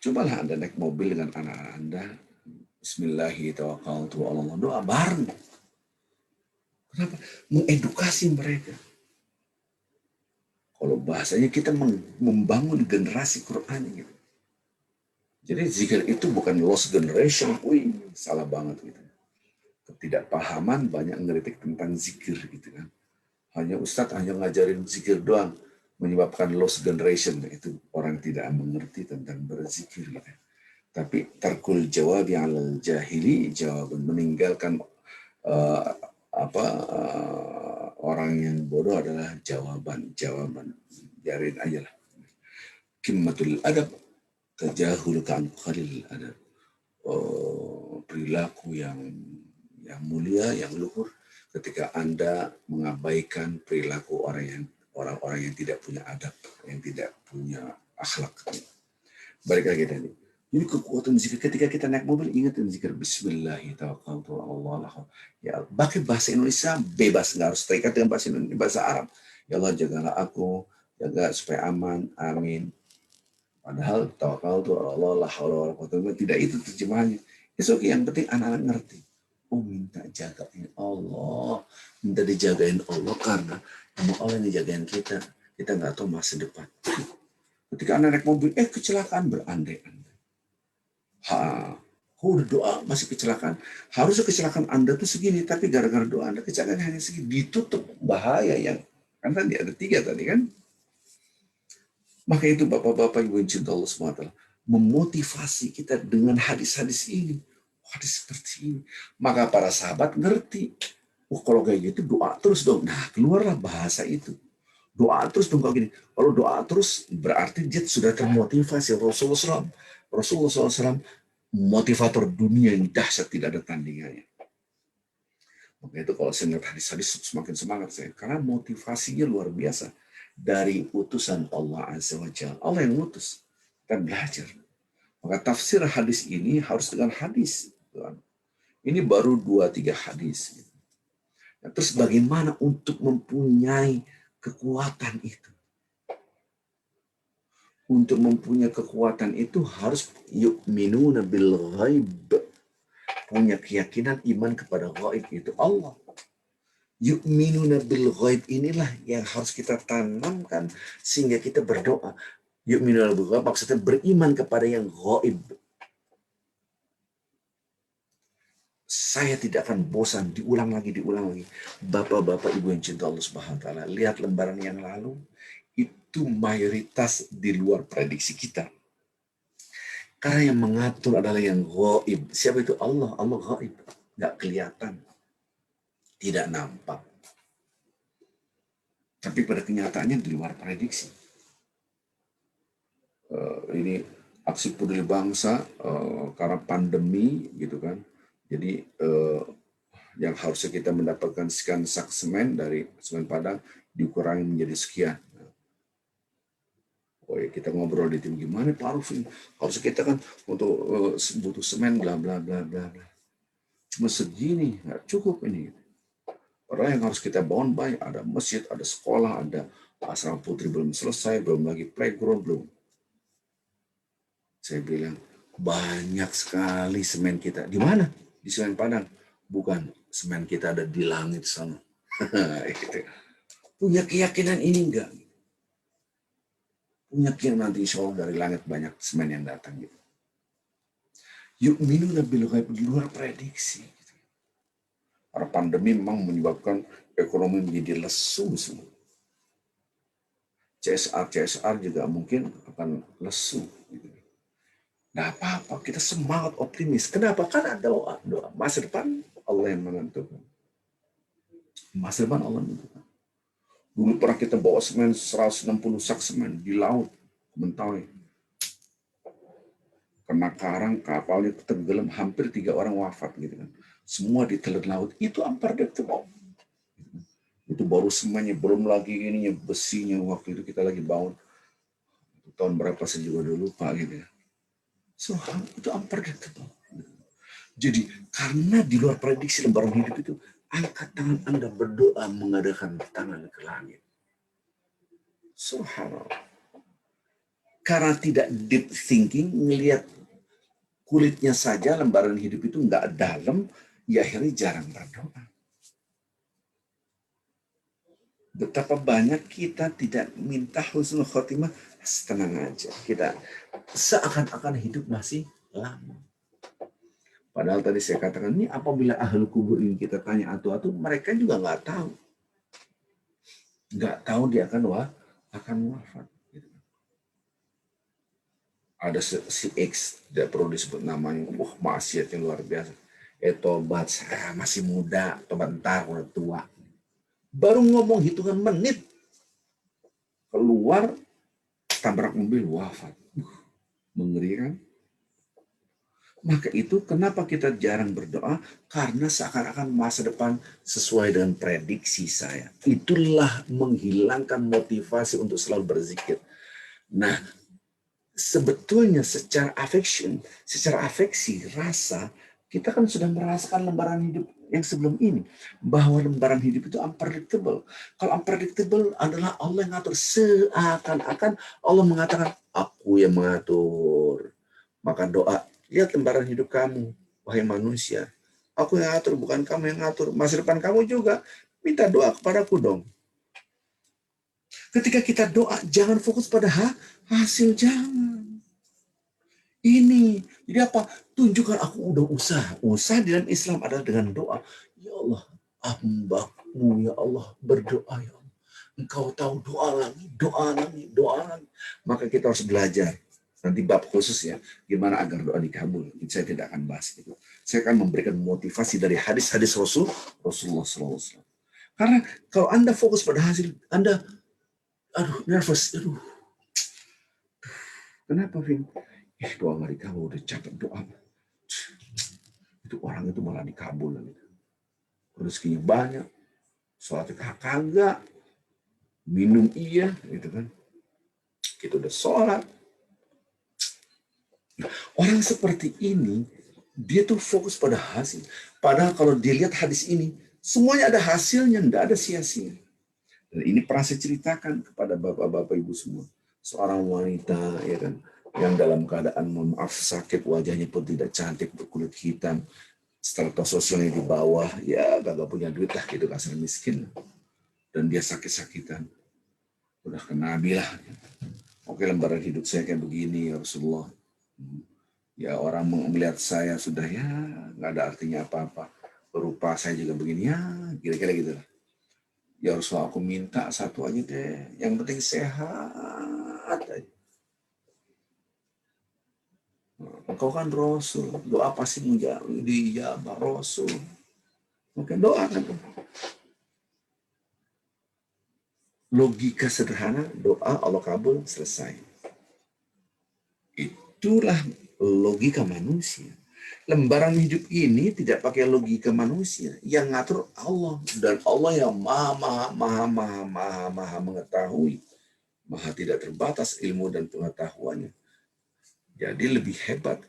Cobalah Anda naik mobil dengan anak Anda, Bismillahirrahmanirrahim, doa bareng. Kenapa? Mengedukasi mereka. Kalau bahasanya kita membangun generasi Quran gitu. Jadi zikir itu bukan lost generation, salah banget gitu. Ketidakpahaman banyak ngeritik tentang zikir gitu kan. Ustadz hanya ngajarin zikir doang. menyebabkan lost generation. Itu orang tidak mengerti tentang berzikir. Gitu. Tapi tarkul jawab yang jahili, jawaban meninggalkan uh, orang yang bodoh adalah jawaban. Biarin aja lah. Kimmatul adab tajahul kan khalil adab. Perilaku yang mulia, yang luhur ketika Anda mengabaikan perilaku orang-orang yang tidak punya adab, yang tidak punya akhlak. Balik lagi tadi. Jadi kekuatan zikir ketika kita naik mobil, ingatin zikir Bismillahirrahmanirrahim. Ya, pakai bahasa Indonesia bebas, nggak harus terikat dengan bahasa Indonesia, bahasa Arab. Ya Allah, jagalah aku, jaga supaya aman, amin. Padahal tawakaltu Allah, la haula wala quwwata illa billah, tidak itu terjemahannya. It's okay, yang penting anak-anak ngerti. Oh, minta jagain Allah, minta dijagain Allah karena Allah yang dijagain kita. Kita nggak tahu masa depan. Ketika anak naik mobil, kecelakaan, berandai-andai. Udah doa masih kecelakaan. Harusnya kecelakaan Anda tuh segini, tapi gara-gara doa Anda kecelakaan hanya segini. Ditutup bahaya yang kan tadi ada 3 tadi kan. Maka itu Bapak-Bapak Ibu yang cinta Allah SWT memotivasi kita dengan hadis-hadis ini. Hadis seperti ini. Maka para sahabat ngerti. Kalau kayak gitu doa terus dong. Nah, keluarlah bahasa itu. Doa terus dong kayak gini. Kalau doa terus berarti dia sudah termotivasi. Rasulullah SAW motivator dunia yang dahsyat, tidak ada tandingannya. Maka itu kalau saya melihat hadis-hadis semakin semangat saya. Karena motivasinya luar biasa. Dari utusan Allah Azza wa Jalla. Allah yang utus. Kita belajar. Maka tafsir hadis ini harus dengan hadis. Ini baru 2-3 hadis. Nah, terus bagaimana untuk mempunyai kekuatan itu? Untuk mempunyai kekuatan itu harus yu'minuna bil ghaib. Punya keyakinan iman kepada ghaib itu Allah. Yu'minuna bil ghaib inilah yang harus kita tanamkan sehingga kita berdoa. Yu'minuna bil ghaib maksudnya beriman kepada yang ghaib. Saya tidak akan bosan diulang lagi. Bapak-bapak Ibu yang cinta Allah Subhanahu wa taala, lihat lembaran yang lalu itu mayoritas di luar prediksi kita. Karena yang mengatur adalah yang ghaib. Siapa itu? Allah. Allah ghaib. Nggak kelihatan. Tidak nampak. Tapi pada kenyataannya di luar prediksi. Ini aksi peduli bangsa karena pandemi gitu kan. Jadi yang harusnya kita mendapatkan sekian sak semen dari semen Padang dikurangi menjadi sekian. Kita ngobrol di tim gimana Pak Arufin? Harusnya kita kan untuk butuh semen bla bla bla bla bla. Cuma segini nggak cukup ini. Padahal yang harus kita bangun banyak, ada masjid, ada sekolah, ada asrama putri belum selesai, belum lagi playground, belum. Saya bilang, banyak sekali semen kita. Di mana? Di semen Padang. Bukan, semen kita ada di langit sana. Punya keyakinan ini enggak? Punya keyakinan nanti insya Allah dari langit banyak semen yang datang. Gitu. Yu'minuna bil ghaib, di luar prediksi. Karena pandemi memang menyebabkan ekonomi menjadi lesu semua. CSR juga mungkin akan lesu. Gitu. Nah apa-apa, kita semangat optimis. Kenapa? Karena ada doa. Masa depan Allah yang menentukan. Masa depan Allah menentukan. Dulu pernah kita bawa semen 160 sak semen di laut, Mentawai. Kena karang, kapalnya tenggelam, hampir 3 orang wafat gitu kan. Semua ditelan laut, itu unpredictable. Itu baru semuanya, belum lagi ininya, besinya waktu itu kita lagi bangun. Tahun berapa saya juga udah lupa gitu ya. So, itu unpredictable. Jadi, karena di luar prediksi lembaran hidup itu, angkat tangan Anda berdoa mengadakan tangan ke langit. Subhanallah. Karena tidak deep thinking, melihat kulitnya saja lembaran hidup itu nggak dalam, ya akhirnya jarang berdoa. Betapa banyak kita tidak minta husnul khotimah, tenang aja. Kita seakan-akan hidup masih lama. Padahal tadi saya katakan, ini apabila ahli kubur ini kita tanya atu-atu, mereka juga nggak tahu. Nggak tahu dia akan akan wafat. Gitu. Ada si X, tidak perlu disebut namanya, maksiat yang luar biasa. Tobat, saya masih muda, tobat ntar udah tua. Baru ngomong hitungan menit, keluar, tabrak mobil, wafat. Mengerikan. Maka itu kenapa kita jarang berdoa? Karena seakan-akan masa depan sesuai dengan prediksi saya. Itulah menghilangkan motivasi untuk selalu berzikir. Nah, sebetulnya secara afeksi, rasa, kita kan sudah merasakan lembaran hidup yang sebelum ini. Bahwa lembaran hidup itu unpredictable. Kalau unpredictable adalah Allah yang ngatur. Seakan-akan Allah mengatakan, aku yang mengatur. Maka doa, lihat lembaran hidup kamu, wahai manusia. Aku yang ngatur, bukan kamu yang ngatur. Masa depan kamu juga. Minta doa kepadaku dong. Ketika kita doa, jangan fokus pada hasil, jangan. Ini, jadi apa? Tunjukkan aku udah usaha. Usaha di dalam Islam adalah dengan doa. Ya Allah, hamba-Mu ya Allah berdoa ya Allah. Engkau tahu doa lagi, doa lagi, doa lagi. Maka kita harus belajar. Nanti bab khusus ya, gimana agar doa dikabul. Saya tidak akan bahas itu. Saya akan memberikan motivasi dari hadis-hadis Rasulullah SAW. Karena kalau Anda fokus pada hasil, Anda, nervous, kenapa, Vin? Doa nggak dikabul, udah capek doa. Itu orang itu malah dikabul. Rezekinya banyak, sholatnya kagak, minum iya, gitu kan. Kita udah sholat. Orang seperti ini, dia tuh fokus pada hasil. Padahal kalau dia lihat hadis ini, semuanya ada hasilnya, enggak ada sia-sia. Dan ini pernah saya ceritakan kepada bapak-bapak ibu semua. Seorang wanita, ya kan, yang dalam keadaan maaf sakit, wajahnya pun tidak cantik, berkulit hitam, status sosialnya di bawah, ya gak punya duit lah gitu, kasar miskin. Dan dia sakit-sakitan. Udah ke Nabi lah. Oke, lembaran hidup saya kayak begini ya Rasulullah. Ya orang melihat saya sudah ya nggak ada artinya apa-apa. Berupa saya juga begini ya, kira-kira gitu lah. Ya Rasulullah, aku minta satu aja deh. Yang penting sehat aja. Engkau kan Rasul, doa pasti dijabah Rasul. Oke, doa kan. Logika sederhana, doa Allah kabul, selesai. Itulah logika manusia. Lembaran hidup ini tidak pakai logika manusia. Yang ngatur Allah. Dan Allah yang maha mengetahui. Maha tidak terbatas ilmu dan pengetahuannya. Jadi lebih hebat.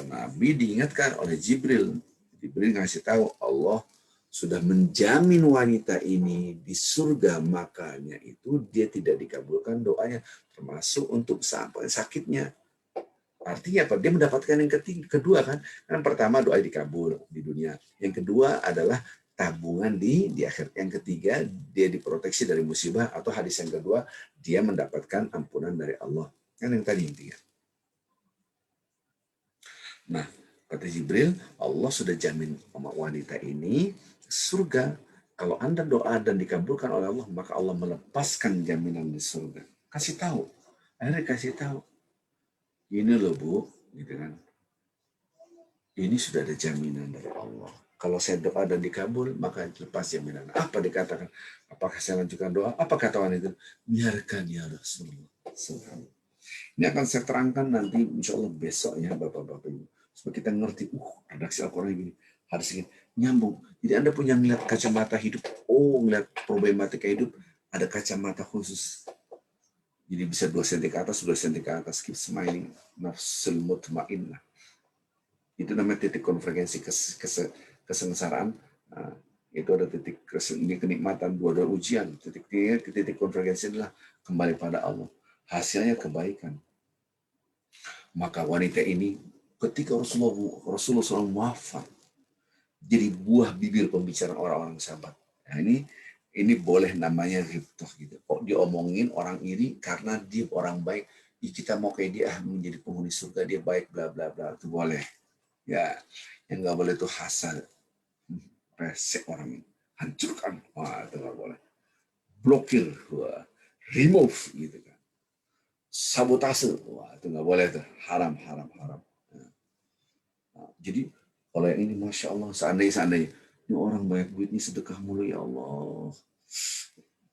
Nabi diingatkan oleh Jibril. Jibril ngasih tahu Allah sudah menjamin wanita ini di surga, makanya itu dia tidak dikabulkan doanya, termasuk untuk sampai sakitnya. Artinya apa? Dia mendapatkan yang kedua kan? Yang pertama doa dikabul di dunia. Yang kedua adalah tabungan di akhirat. Yang ketiga dia diproteksi dari musibah, atau hadis yang kedua dia mendapatkan ampunan dari Allah. Kan yang tadi intinya. Nah, kata Jibril, Allah sudah jamin sama wanita ini surga. Kalau Anda doa dan dikabulkan oleh Allah, maka Allah melepaskan jaminan di surga. Kasih tahu. Akhirnya kasih tahu. Ini loh Bu, gitu kan. Ini sudah ada jaminan dari Allah. Kalau saya doa dan dikabul, maka lepas jaminan. Apa dikatakan? Apakah saya lanjutkan doa? Apa kata wanita? Biarkan ya Rasulullah. Ini akan saya terangkan nanti, insya Allah besok ya Bapak-Bapak Ibu. Supaya kita ngerti, redaksi Al-Quran gini, harus gini, nyambung. Jadi Anda punya ngeliat kacamata hidup, ngeliat problematika hidup, ada kacamata khusus. Jadi bisa 2 cm ke atas, 2 cm ke atas, keep smiling, nafsul mutmainnah. Itu namanya titik konvergensi kesengsaraan. Nah, itu ada titik kenikmatan, dua ujian. Titik konvergensi adalah kembali pada Allah. Hasilnya kebaikan. Maka wanita ini ketika Rasulullah SAW wafat, jadi buah bibir pembicaraan orang-orang sahabat. Nah, ini boleh namanya ghibthah gitu. Diomongin orang iri karena dia orang baik. Kita mau kayak dia menjadi penghuni surga, dia baik, bla bla bla, itu boleh. Ya, yang nggak boleh itu hasad, resek orang ini, hancurkan, itu nggak boleh. Blokir, remove gitu kan. Sabotase, wah itu nggak boleh tuh, haram, haram, haram. Nah, jadi kalau yang ini, masya Allah, seandainya ini orang banyak duitnya sedekah mulu ya Allah,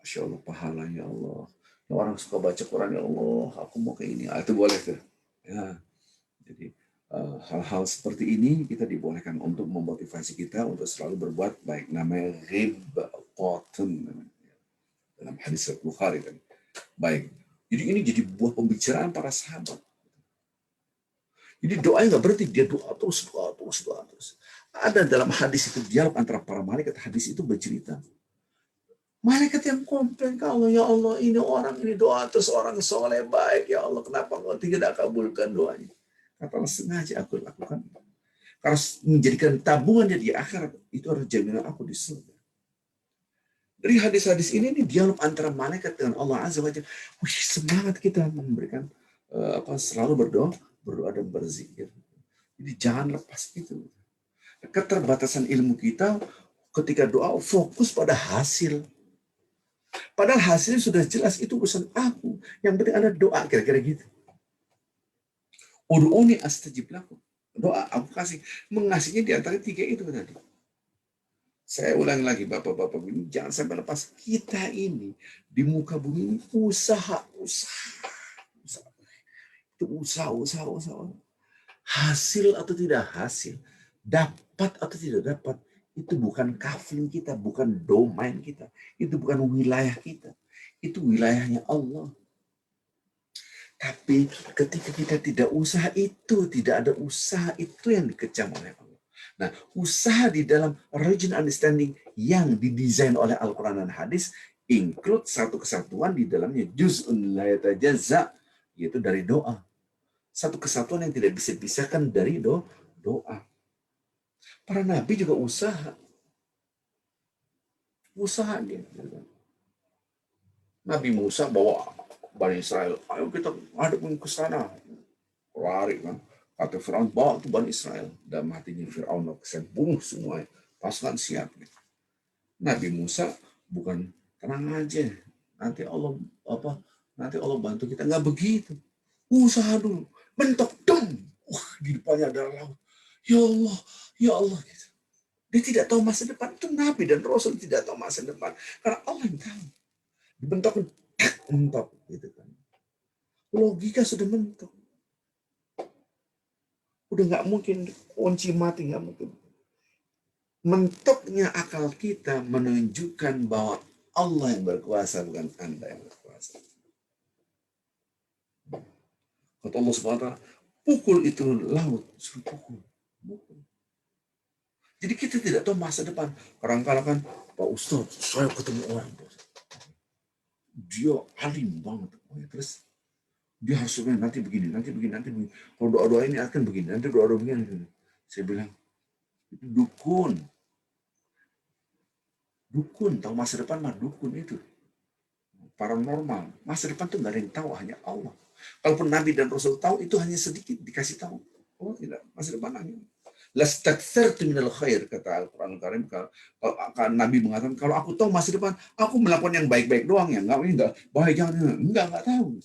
masya Allah pahala ya Allah. Ini orang suka baca Quran ya Allah, aku mau kayak ini, itu boleh tuh. Ya, jadi hal-hal seperti ini kita dibolehkan untuk memotivasi kita untuk selalu berbuat baik. Namanya ghibtatun dalam hadis Bukhari kan. Baik. Jadi ini jadi buah pembicaraan para sahabat. Jadi doanya nggak berhenti, dia doa terus, doa terus, doa terus. Ada dalam hadis itu dialog antara para malaikat, hadis itu bercerita. Malaikat yang komplain ke Allah, ya Allah ini orang ini doa terus orang soleh baik, ya Allah kenapa engkau tidak kabulkan doanya? Kata Allah, sengaja aku lakukan. Karena menjadikan tabungannya di akhirat, itu adalah jaminan aku di surga. Dari hadis-hadis ini dialog antara malaikat dengan Allah Azza wa Jalla. Wih, semangat kita memberikan selalu berdoa dan berzikir. Jadi jangan lepas itu. Keterbatasan ilmu kita ketika doa fokus pada hasil. Padahal hasilnya sudah jelas, itu urusan aku. Yang penting ada doa, kira-kira gitu. Ud'uni astajib lakum. Doa aku kasih. Mengasihnya di antara tiga itu tadi. Saya ulang lagi, Bapak-Bapak, ini jangan sampai lepas. Kita ini di muka bumi ini usaha. Itu usaha. Hasil atau tidak hasil, dapat atau tidak dapat, itu bukan kafling kita, bukan domain kita, itu bukan wilayah kita, itu wilayahnya Allah. Tapi ketika kita tidak usaha itu, tidak ada usaha itu yang dikecam oleh Allah. Nah, usaha di dalam region understanding yang didesain oleh Al-Quran dan Hadis include satu kesatuan di dalamnya, juz'un la yatajazza, yaitu dari doa. Satu kesatuan yang tidak bisa dipisahkan dari doa. Para nabi juga usaha. Usaha dia. Nabi Musa bawa Bani Israel, ayo kita hadapin ke sana. Lari kan. Kata Fir'aun, bawa tuh Bani Israel. Dan hatinya Fir'aun, saya bunuh semuanya. Pasukan siap. Nabi Musa bukan tenang aja. Nanti Allah bantu kita. Nggak begitu. Usaha dulu. Mentok, dong. Di depannya ada laut. Ya Allah. Gitu. Dia tidak tahu masa depan. Itu Nabi dan Rasul tidak tahu masa depan. Karena Allah yang tahu. Dibentok, mentok. Gitu kan. Logika sudah mentok. Udah nggak mungkin kunci mati, nggak mungkin. Mentoknya akal kita menunjukkan bahwa Allah yang berkuasa, bukan Anda yang berkuasa. Kata Allah SWT, pukul itu laut, suruh pukul. Jadi kita tidak tahu masa depan. Kadang-kadang kan, Pak Ustadz, saya ketemu orang, dia alim banget. Terus dia harus nanti begini. Kalau doa-doa ini akan begini, nanti doa-doa begini. Saya bilang, itu dukun. Tahu masa depan mah dukun itu. Paranormal. Masa depan tuh nggak ada yang tahu, hanya Allah. Kalaupun Nabi dan Rasul tahu, itu hanya sedikit dikasih tahu. Oh tidak, masa depan hanya. Lastakthartu minal khair, kata Al-Quran Al-Karim. Kalau Nabi mengatakan, kalau aku tahu masa depan, aku melakukan yang baik-baik doang, ya enggak bahaya, jangan, enggak tahu.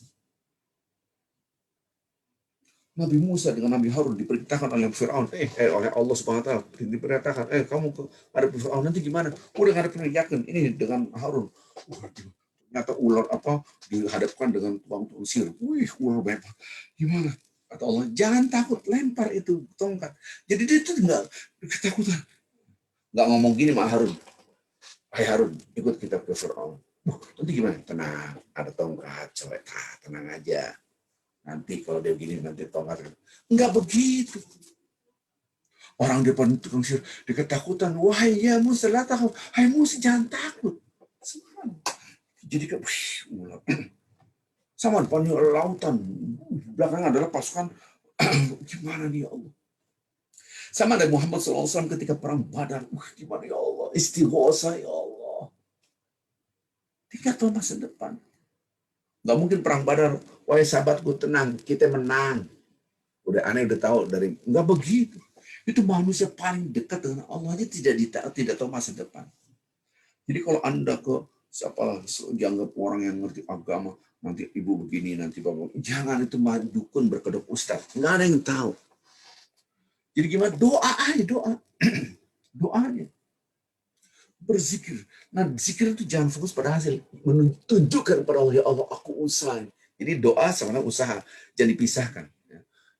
Nabi Musa dengan Nabi Harun diperintahkan oleh Fir'aun, oleh Allah Subhanahu wa taala diperintahkan, kamu ada Fir'aun nanti gimana? Udah ngadepin, yakin ini dengan Harun. Ternyata ular dihadapkan dengan tukang sihir. Wih, ular banyak. Gimana? Kata Allah, jangan takut, lempar itu tongkat. Jadi dia itu enggak ketakutan. Enggak ngomong gini sama Harun. Hai Harun, ikut kita ke Fir'aun. Nanti gimana? Tenang, ada tongkat, coba tenang aja. Nanti kalau dia begini, nanti tongkat. Enggak begitu. Orang depan tukang sihir, dia ketakutan. Wahai ya Musa, lah takut. Hai Musa, jangan takut. Jadi ular. Sama depannya lautan. Belakangnya adalah pasukan. Gimana nih ya Allah? Sama Nabi Muhammad SAW ketika perang Badar. Gimana ya Allah? Istighosa ya Allah. Tidak tahu masa depan. Gak mungkin perang Badar, wahai sahabatku tenang, kita menang. Udah aneh udah tahu dari, nggak begitu. Itu manusia paling dekat dengan Allah aja tidak tahu masa depan. Jadi kalau Anda ke Siapa dianggap orang yang ngerti agama, nanti ibu begini, nanti bapak. Jangan itu mah dukun berkedok ustaz. Nggak ada yang tahu. Jadi gimana? Doa aja, doa. Doanya. Berzikir. Nah, zikir itu jangan fokus pada hasil. Menunjukkan pada Allah, ya Allah, aku usaha. Jadi doa sama usaha. Jangan dipisahkan.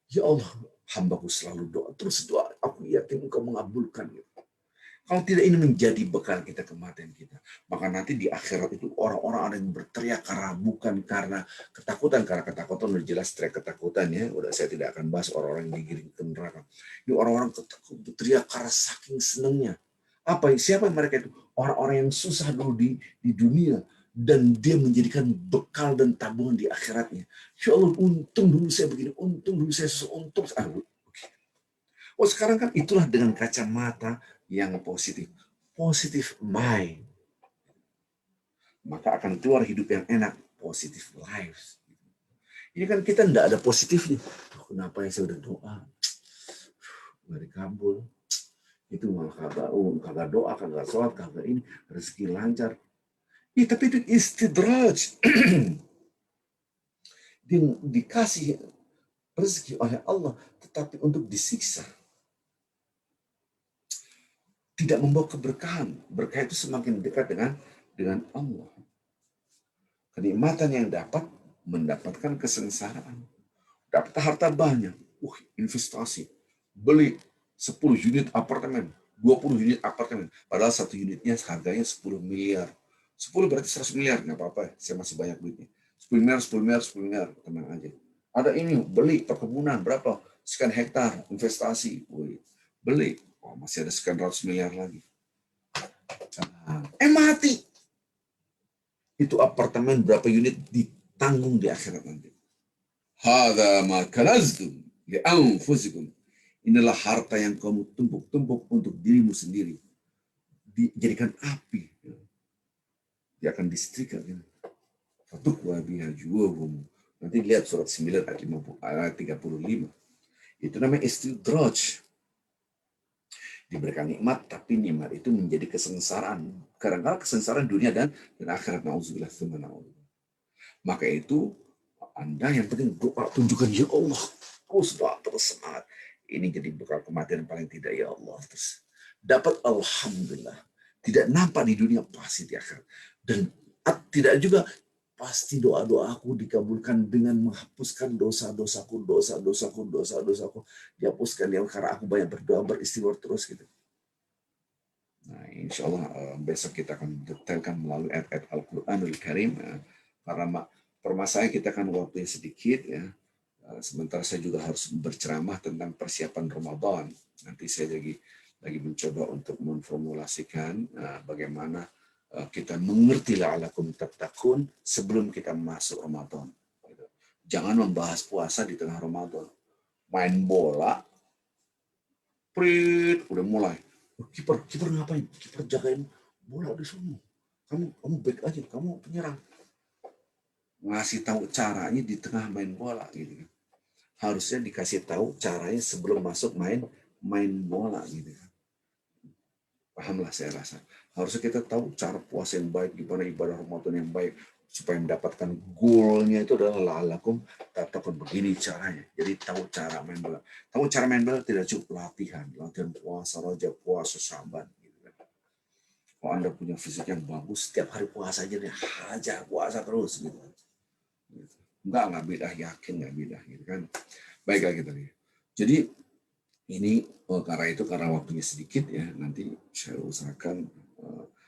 Ya Allah, hambaku selalu doa. Terus doa. Aku yakin engkau mengabulkan. Kalau tidak ini menjadi bekal kita kematian kita. Maka nanti di akhirat itu orang-orang ada yang berteriak karena bukan karena ketakutan. Karena ketakutan udah jelas teriak ketakutan ya. Udah saya tidak akan bahas orang-orang yang digiring ke neraka. Ini orang-orang berteriak karena saking senangnya. Apa? Siapa mereka itu? Orang-orang yang susah dulu di dunia. Dan dia menjadikan bekal dan tabungan di akhiratnya. Ya Allah, untung dulu saya begini. Untung dulu saya susah. Untung. Oh sekarang kan itulah dengan kacamata yang positif. Positive mind. Maka akan keluar hidup yang enak. Positive lives. Ini kan kita tidak ada positifnya. Kenapa ya saya udah doa? Nggak dikabul. Itu malah kagak doa, kagak sholat, kagak ini. Rezeki lancar. Ya, tapi itu istidraj. Dia dikasih rezeki oleh Allah. Tetapi untuk disiksa. Tidak membawa keberkahan. Berkah itu semakin dekat dengan Allah. Kenikmatan yang dapat mendapatkan kesengsaraan. Dapat harta banyak. Investasi. Beli 10 unit apartemen. 20 unit apartemen. Padahal satu unitnya harganya 10 miliar. 10 berarti 100 miliar. Nggak apa-apa. Saya masih banyak duitnya. 10 miliar, 10 miliar, 10 miliar. Tenang aja. Ada ini. Beli perkebunan. Berapa? Sekian hektar. Investasi. Beli. Oh, masih ada sekian ratus miliar lagi. Mati. Itu apartemen berapa unit ditanggung di akhirat nanti. Hadza ma kanaztum li anfusikum. Inilah harta yang kamu tumpuk-tumpuk untuk dirimu sendiri. Dijadikan api. Dia akan disetrika. Fatukwa biha juwahum. Nanti lihat surat 9 ayat 35. Itu namanya istidraj. Diberikan nikmat, tapi nikmat itu menjadi kesengsaraan. Kadang-kadang kesengsaraan dunia dan akhirat. Na'udzubillah. Maka itu Anda yang penting doa, tunjukkan ya Allah. Terus doa, terus semangat. Ini jadi bekal kematian paling tidak ya Allah. Terus dapat alhamdulillah. Tidak nampak di dunia, pasti di akhirat. Dan tidak juga pasti doa-doa aku dikabulkan dengan menghapuskan dosa-dosaku. Dihapuskan ya karena aku banyak berdoa, beristighfar terus gitu. Nah, insya Allah besok kita akan detailkan melalui ayat-ayat Al-Quranul Karim. Karena permasalahan kita kan waktunya sedikit ya. Sementara saya juga harus berceramah tentang persiapan Ramadan. Nanti saya lagi mencoba untuk memformulasikan bagaimana kita mengerti la'alakum tattaqun sebelum kita masuk Ramadan. Jangan membahas puasa di tengah Ramadan. Main bola, udah mulai. Kiper ngapain? Kiper jagain bola di sana. Kamu back aja, kamu penyerang. Ngasih tahu caranya di tengah main bola gitu kan. Harusnya dikasih tahu caranya sebelum masuk main bola gitu kan. Pahamlah saya rasa. Harusnya kita tahu cara puasa yang baik, gimana ibadah Ramadan yang baik supaya mendapatkan goalnya itu adalah la'alakum tattaqun, begini caranya. Jadi tahu cara main bola. Tahu cara main bola tidak cukup latihan puasa Rajab, puasa Syaban gitu kan. Kalau Anda punya fisik yang bagus, setiap hari puasa aja deh, hajar puasa terus gitu. Enggak beda, yakin nggak beda gitu kan. Baiklah kita lihat. Jadi ini karena waktunya sedikit ya, nanti saya usahakan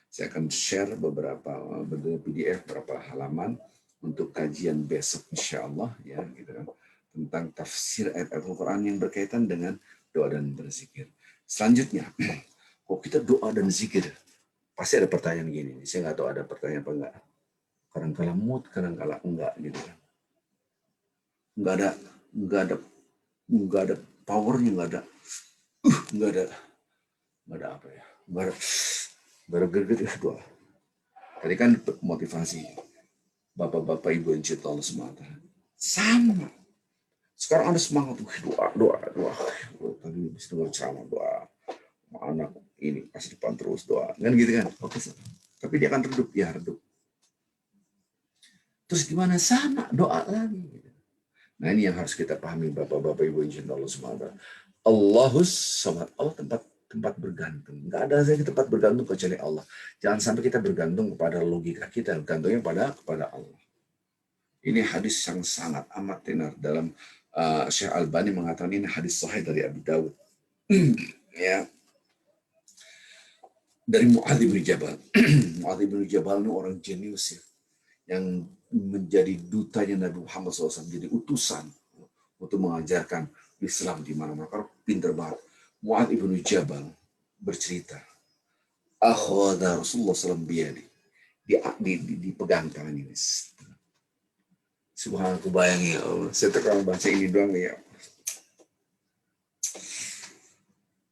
saya akan share beberapa PDF beberapa halaman untuk kajian besok insya Allah ya gitu kan, tentang tafsir ayat Al-Quran yang berkaitan dengan doa dan berzikir. Selanjutnya, kok kita doa dan zikir pasti ada pertanyaan gini, saya nggak tahu ada pertanyaan apa enggak. Kadang-kala mood, kadang-kala enggak gitu kan. Nggak ada powernya, nggak ada apa ya, nggak ada gerget doa. Tadi kan motivasi bapak-bapak ibu yang cinta Allah semata sama. Sekarang Anda semangat doa. Tadi habis dengar ceramah doa, anak ini kasih depan terus doa kan gitu kan. Oke, tapi dia akan redup. Terus gimana? Sama, doa lagi. Nah ini yang harus kita pahami Bapak-Bapak Ibu insya Allah SWT. Allahus samad. Allah tempat bergantung. Nggak ada lagi tempat bergantung kecuali Allah. Jangan sampai kita bergantung kepada logika kita, bergantungnya kepada Allah. Ini hadis yang sangat amat tenar dalam Syekh Albani mengatakan ini hadis sahih dari Abu Dawud. Ya, dari Mu'adz bin Jabal. Mu'adz bin Jabal ini orang jenius ya, yang menjadi dutanya Nabi Muhammad SAW, jadi utusan untuk mengajarkan Islam di mana-mana. Karena pintar banget. Mu'adz bin Jabal bercerita, akhadha Rasulullah SAW biyadi, dipegang tangan ini. Subhanallah, aku bayangin ya Allah. Saya terkadang baca ini doang ya.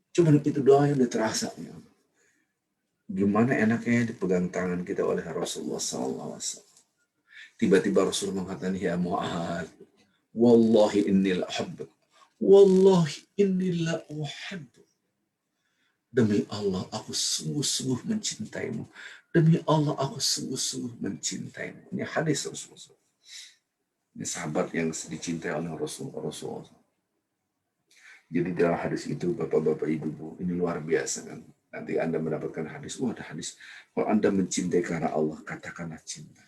Cuma itu doang yang udah terasa ya. Gimana enaknya dipegang tangan kita oleh Rasulullah SAW. Tiba-tiba Rasul mengatakan, ya Mu'adz, wallahi inni la uhibbuk. Wallahi inni la uhibbuk. Demi Allah, aku sungguh-sungguh mencintaimu. Demi Allah, aku sungguh-sungguh mencintaimu. Ini hadis Rasulullah. Ini sahabat yang dicintai oleh Rasulullah. Jadi dalam hadis itu, Bapak-Bapak, Ibu-Ibu, ini luar biasa kan. Nanti Anda mendapatkan hadis. Ada hadis. Kalau Anda mencintai karena Allah, katakanlah cinta.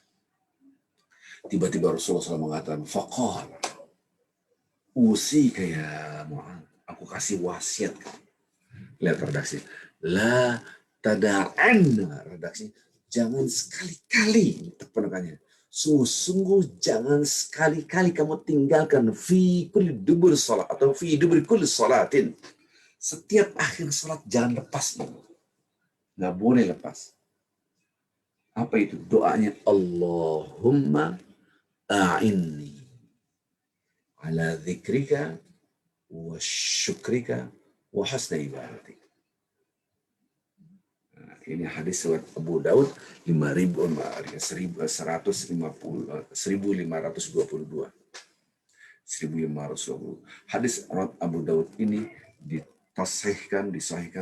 Tiba-tiba Rasulullah SAW mengatakan, faqal, usika ya Mu'adz. Aku kasih wasiat. Lihat redaksi. La tada'anna. Redaksi. Jangan sekali-kali. Penekannya. Sungguh-sungguh jangan sekali-kali kamu tinggalkan fi kulli dubur salat atau fi dubur kulli salatin. Setiap akhir salat jangan lepas. Nggak boleh lepas. Apa itu? Doanya Allahumma a'inni ala dzikrika wa syukrika wa husna ibadatik. Ini hadis riwayat Abu Daud 1522. 1522. Hadis Abu Daud ini disahihkan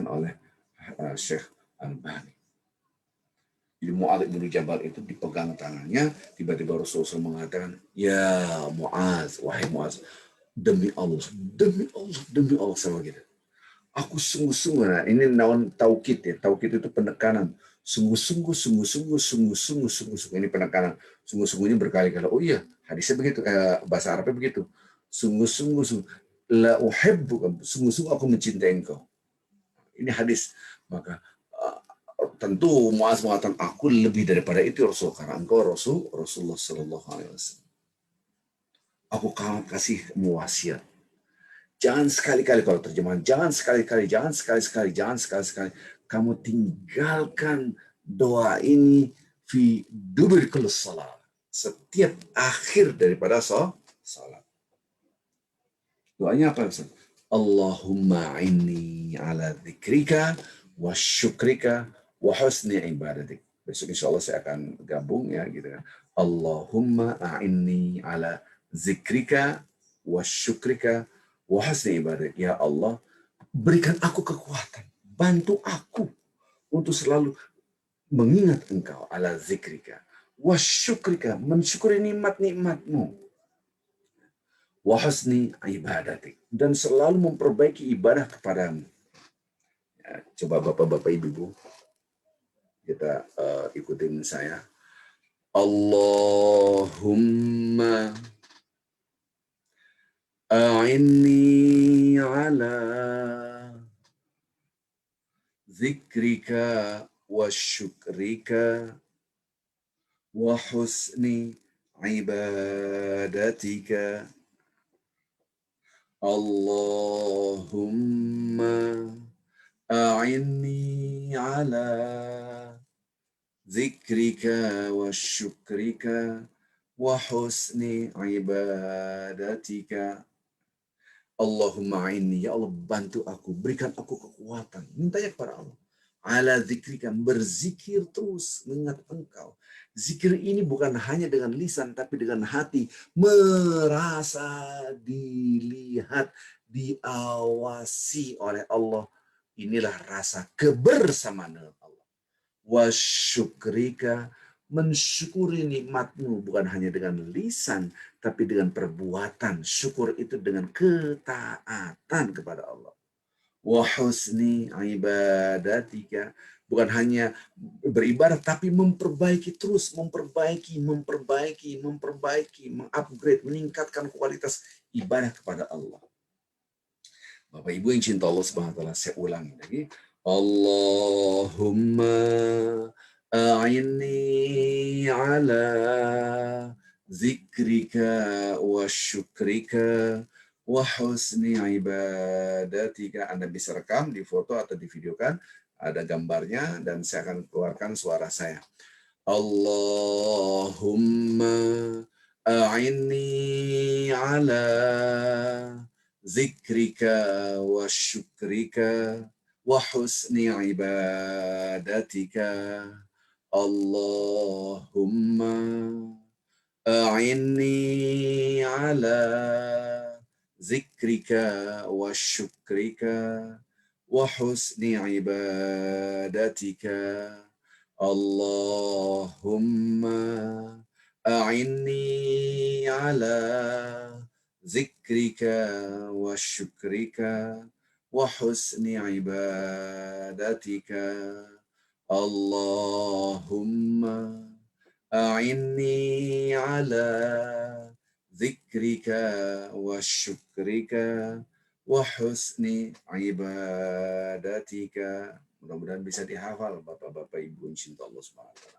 oleh Syekh Albani. Jadi Mu'adz bin Jabal itu dipegang tangannya, tiba-tiba Rasulullah mengatakan, ya Mu'adz, wahai Mu'adz, demi Allah, demi Allah, demi Allah sama kita. Aku sungguh-sungguh, nah ini naon taukid ya, taukid itu penekanan, sungguh-sungguh, sungguh-sungguh, sungguh-sungguh, sungguh-sungguh, ini penekanan, sungguh-sungguhnya berkali-kali. Oh iya, hadisnya begitu, bahasa Arabnya begitu, sungguh-sungguh, la uhibbuka, sungguh-sungguh aku mencintai engkau. Ini hadis, maka tentu Mu'adz mengatakan aku lebih daripada itu Rasul, karena engkau Rasulullah Sallallahu Alaihi Wasallam. Aku kasih wasiat. Jangan sekali-kali, kalau terjemahan, jangan sekali-kali kamu tinggalkan doa ini fi dubur kulli salat, setiap akhir daripada salat. Doanya apa? Allahumma inni ala dzikrika wa syukrika wa husni ibadatik. Besok insya Allah saya akan gabung ya gitu kan. Allahumma a'inni ala zikrika wa syukrika wa husni ibadatik. Ya Allah, berikan aku kekuatan, bantu aku untuk selalu mengingat Engkau, ala zikrika wa syukrika, mensyukuri nikmat-nikmatmu, wa husni ibadatik, dan selalu memperbaiki ibadah kepadamu. Ya, coba Bapak-Bapak, Ibu-Ibu, kita ikutin saya. Allahumma a'inni ala zikrika wa syukrika wa husni ibadatika. Allahumma a'inni ala zikrika wa syukrika wa husni ibadatika. Allahumma inni, ya Allah bantu aku, berikan aku kekuatan. Mintanya kepada Allah. Ala zikrika, berzikir terus, mengingat Engkau. Zikir ini bukan hanya dengan lisan, tapi dengan hati. Merasa dilihat, diawasi oleh Allah. Inilah rasa kebersamaan dengan Allah. Wa syukrika mensyukuri nikmatmu bukan hanya dengan lisan, tapi dengan perbuatan. Syukur itu dengan ketaatan kepada Allah. Wa husni ibadatika, bukan hanya beribadah tapi memperbaiki terus, memperbaiki, mengupgrade, meningkatkan kualitas ibadah kepada Allah. Bapak Ibu yang cinta Allah Subhanahu wa taala, saya ulangi lagi. Allahumma a'inni ala zikrika wa syukrika wa husni ibadatika. Anda bisa rekam di foto atau di videokan, ada gambarnya dan saya akan keluarkan suara saya. Allahumma a'inni ala zikrika wa syukrika wa husni ibadatika. Allahumma a'inni ala zikrika wa syukrika wa husni ibadatika. Allahumma a'inni ala zikrika wa syukrika wa husni ibadatika. Allahumma a'inni ala zikrika wa syukrika wa husni ibadatika. Mudah-mudahan bisa dihafal Bapak-bapak Ibu cinta Allah SWT.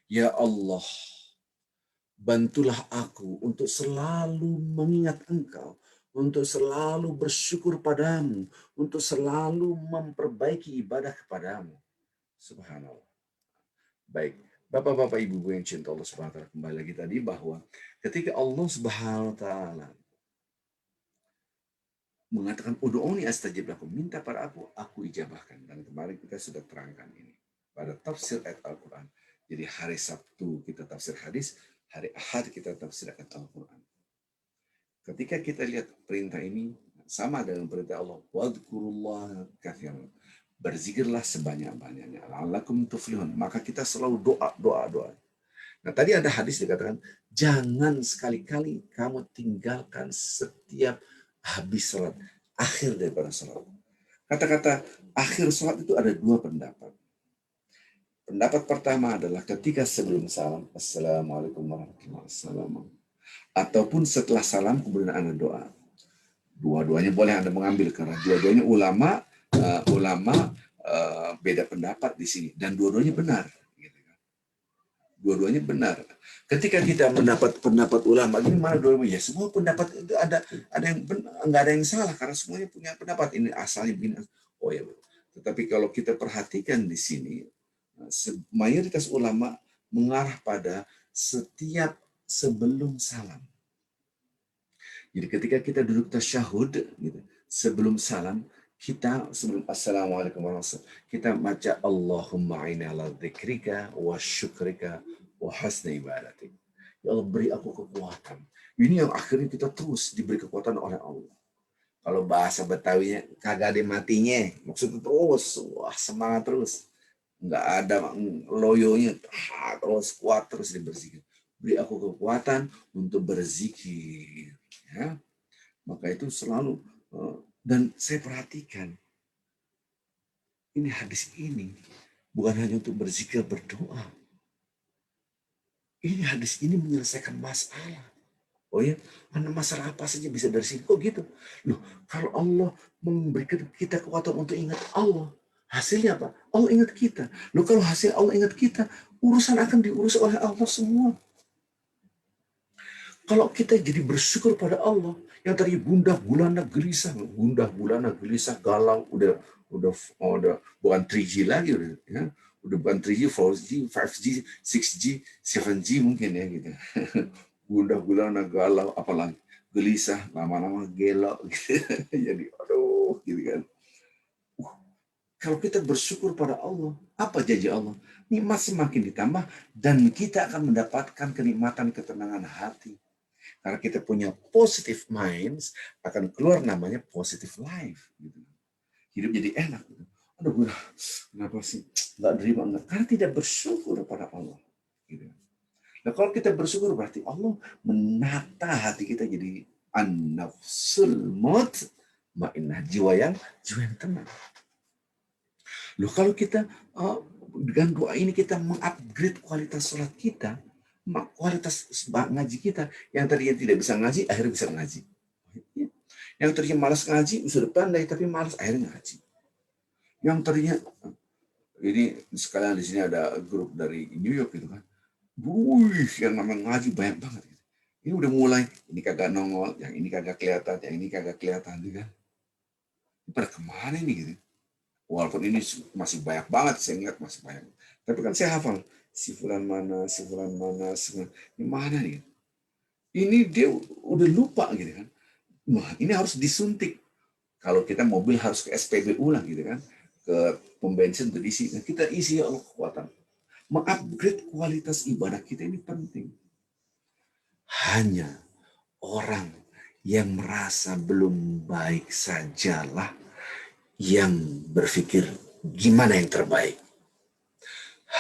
Ya Allah, bantulah aku untuk selalu mengingat Engkau, untuk selalu bersyukur padamu, untuk selalu memperbaiki ibadah kepadamu. Subhanallah. Baik, Bapak-bapak Ibu yang cinta Allah Subhanahu wa taala, kembali lagi tadi bahwa ketika Allah Subhanahu wa taala mengatakan ud'uni astajib lakum, minta pada aku ijabahkan. Dan kemarin kita sudah terangkan ini pada tafsir ayat Al-Qur'an. Jadi hari Sabtu kita tafsir hadis, hari Ahad kita tafsirkan Al-Qur'an. Ketika kita lihat perintah ini sama dengan perintah Allah, wadhkurullaha katsiran. Berzikirlah sebanyak-banyaknya, la'allakum tuflihun. Maka kita selalu doa. Nah, tadi ada hadis dikatakan, jangan sekali-kali kamu tinggalkan setiap habis salat, akhir daripada salat. Kata-kata akhir salat itu ada dua pendapat. Pendapat pertama adalah ketika sebelum salam, Assalamualaikum warahmatullahi wabarakatuh. Ataupun setelah salam kemudian Anda doa. Dua-duanya boleh Anda mengambil karena dua-duanya ulama beda pendapat di sini dan dua-duanya benar. Dua-duanya benar. Ketika kita mendapat pendapat ulama, gimana dua-duanya? Ya, semua pendapat itu ada yang nggak ada yang salah karena semuanya punya pendapat. Ini asalnya begini. Oh ya, tetapi kalau kita perhatikan di sini, mayoritas ulama mengarah pada setiap sebelum salam. Jadi ketika kita duduk tasyahud, gitu, sebelum salam, kita sebelum assalamualaikum warahmatullahi wabarakatuh, kita baca Allahumma a'inni ala dzikrika wa syukrika wa husni ibadatik. Ya Allah, beri aku kekuatan. Ini yang akhirnya kita terus diberi kekuatan oleh Allah. Kalau bahasa Betawinya kagak ada matinya, maksudnya terus, wah semangat terus. Nggak ada loyonya, terus kuat terus berzikir. Beri aku kekuatan untuk berzikir. Ya. Maka itu selalu, dan saya perhatikan, ini hadis ini bukan hanya untuk berzikir berdoa. Ini hadis ini menyelesaikan masalah. Oh ya, mana masalah apa saja bisa dari sini. Kok gitu? Loh, kalau Allah memberikan kita kekuatan untuk ingat Allah, hasilnya apa? Allah ingat kita. Loh, kalau hasil Allah ingat kita, urusan akan diurus oleh Allah semua. Kalau kita jadi bersyukur pada Allah, yang tadi gundah gulana gelisah, galau, udah bukan 3G lagi, udah bukan 3G, 4G, 5G, 6G, 7G mungkin ya gitu. Gundah gulana galau, apalagi gelisah, lama-lama gelo gitu. Jadi aduh gitu kan. Kalau kita bersyukur pada Allah, apa janji Allah? Nikmat semakin ditambah dan kita akan mendapatkan kenikmatan ketenangan hati. Karena kita punya positive minds, akan keluar namanya positive life. Gitu. Hidup jadi enak. Gitu. Aduh, kenapa sih nggak terima? Karena tidak bersyukur pada Allah. Nah, kalau kita bersyukur berarti Allah menata hati kita jadi an-nafsul mutmainnah, jiwa yang tenang. Loh, kalau kita dengan doa ini kita mengupgrade kualitas sholat kita, kualitas ngaji kita, yang tadinya tidak bisa ngaji akhirnya bisa ngaji. Yang tadinya malas ngaji sudah pandai tapi malas akhirnya ngaji. Yang tadinya ini sekalian di sini ada grup dari New York gitu kan. Yang namanya ngaji banyak banget. Ini udah mulai, ini kagak nongol, yang ini kagak kelihatan, yang ini kagak kelihatan, gitu kan. Ini pada kemana ini gitu? Walaupun ini masih banyak banget, saya ingat masih banyak. Tapi kan saya hafal, si fulan mana, ini mana nih? Ini dia udah lupa gitu kan. Wah, ini harus disuntik. Kalau kita mobil harus ke SPBU lah gitu kan, ke pom bensin untuk diisi. Nah, kita isi ya Allah kekuatan. Mengupgrade kualitas ibadah kita ini penting. Hanya orang yang merasa belum baik sajalah yang berpikir gimana yang terbaik.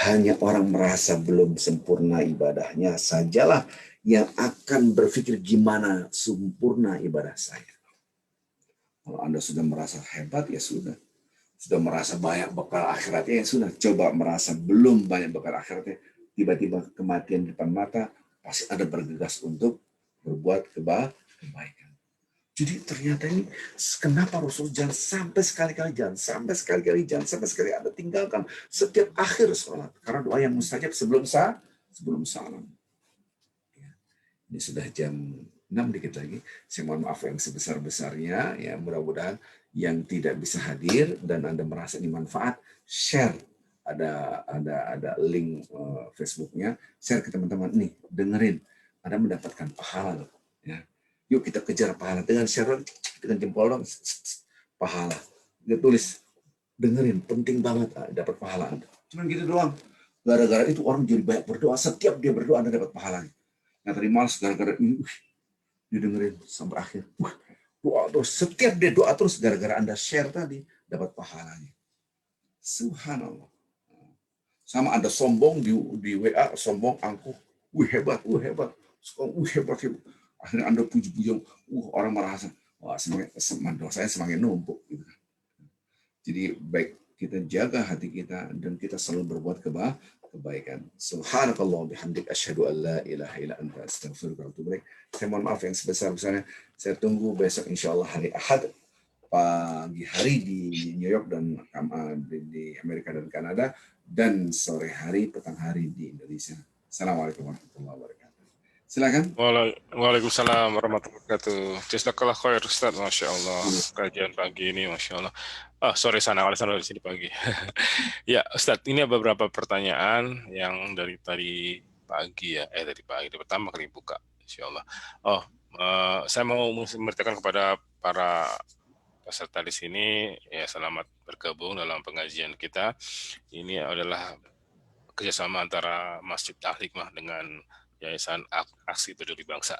Hanya orang merasa belum sempurna ibadahnya sajalah yang akan berpikir gimana sempurna ibadah saya. Kalau Anda sudah merasa hebat, ya sudah. Sudah merasa banyak bekal akhiratnya, ya sudah. Coba merasa belum banyak bekal akhiratnya, tiba-tiba kematian di depan mata, pasti ada bergegas untuk berbuat kebaikan. Jadi ternyata ini kenapa Rasul jangan sampai sekali-kali Anda tinggalkan setiap akhir sholat. Karena doa yang mustajab sebelum salam. Ya. Ini sudah jam 6 dikit lagi. Saya mohon maaf yang sebesar-besarnya. Ya, mudah-mudahan yang tidak bisa hadir dan Anda merasa ini manfaat, share. Ada link Facebooknya. Share ke teman-teman. Nih, dengerin. Anda mendapatkan pahala. Ya. Yuk kita kejar pahala dengan share, dengan jempol dong, pahala. Dia tulis, dengerin, penting banget dapat pahala Anda. Cuman gitu doang. Gara-gara itu orang jadi banyak berdoa. Setiap dia berdoa Anda dapat pahala. Yang tadi malas gara-gara ini, dia dengerin sampai akhir. Doa terus. Setiap dia doa terus gara-gara Anda share tadi dapat pahalanya. Subhanallah. Sama Anda sombong di WA, sombong angkuh. Hebat. Hebat. Akhirnya Anda puji-puji, orang merasa, wah, dosanya semakin numpuk. Gitu. Jadi baik kita jaga hati kita dan kita selalu berbuat kebaikan. Subhanakallah bihamdik asyhadu an la ilaha illa anta astaghfiruka wa atubu ilaik. Saya mohon maaf yang sebesar-besarnya. Saya tunggu besok insyaallah hari Ahad pagi hari di New York dan di Amerika dan Kanada, dan sore hari petang hari di Indonesia. Assalamualaikum warahmatullahi wabarakatuh. Silakan. Waalaikumsalam warahmatullahi wabarakatuh. Jazakallah khair Ustaz, Masya Allah. Kajian pagi ini, Masya Allah. Sore sana, kalau sana di sini pagi. Ya, Ustaz, ini ada beberapa pertanyaan yang dari tadi pagi ya. Dari pagi, dari pertama kali buka, Insya Allah. Saya mau memberitakan kepada para peserta di sini, ya selamat bergabung dalam pengajian kita. Ini adalah kerjasama antara Masjid Al-Hikmah dengan Yayasan Aksi Peduli Bangsa.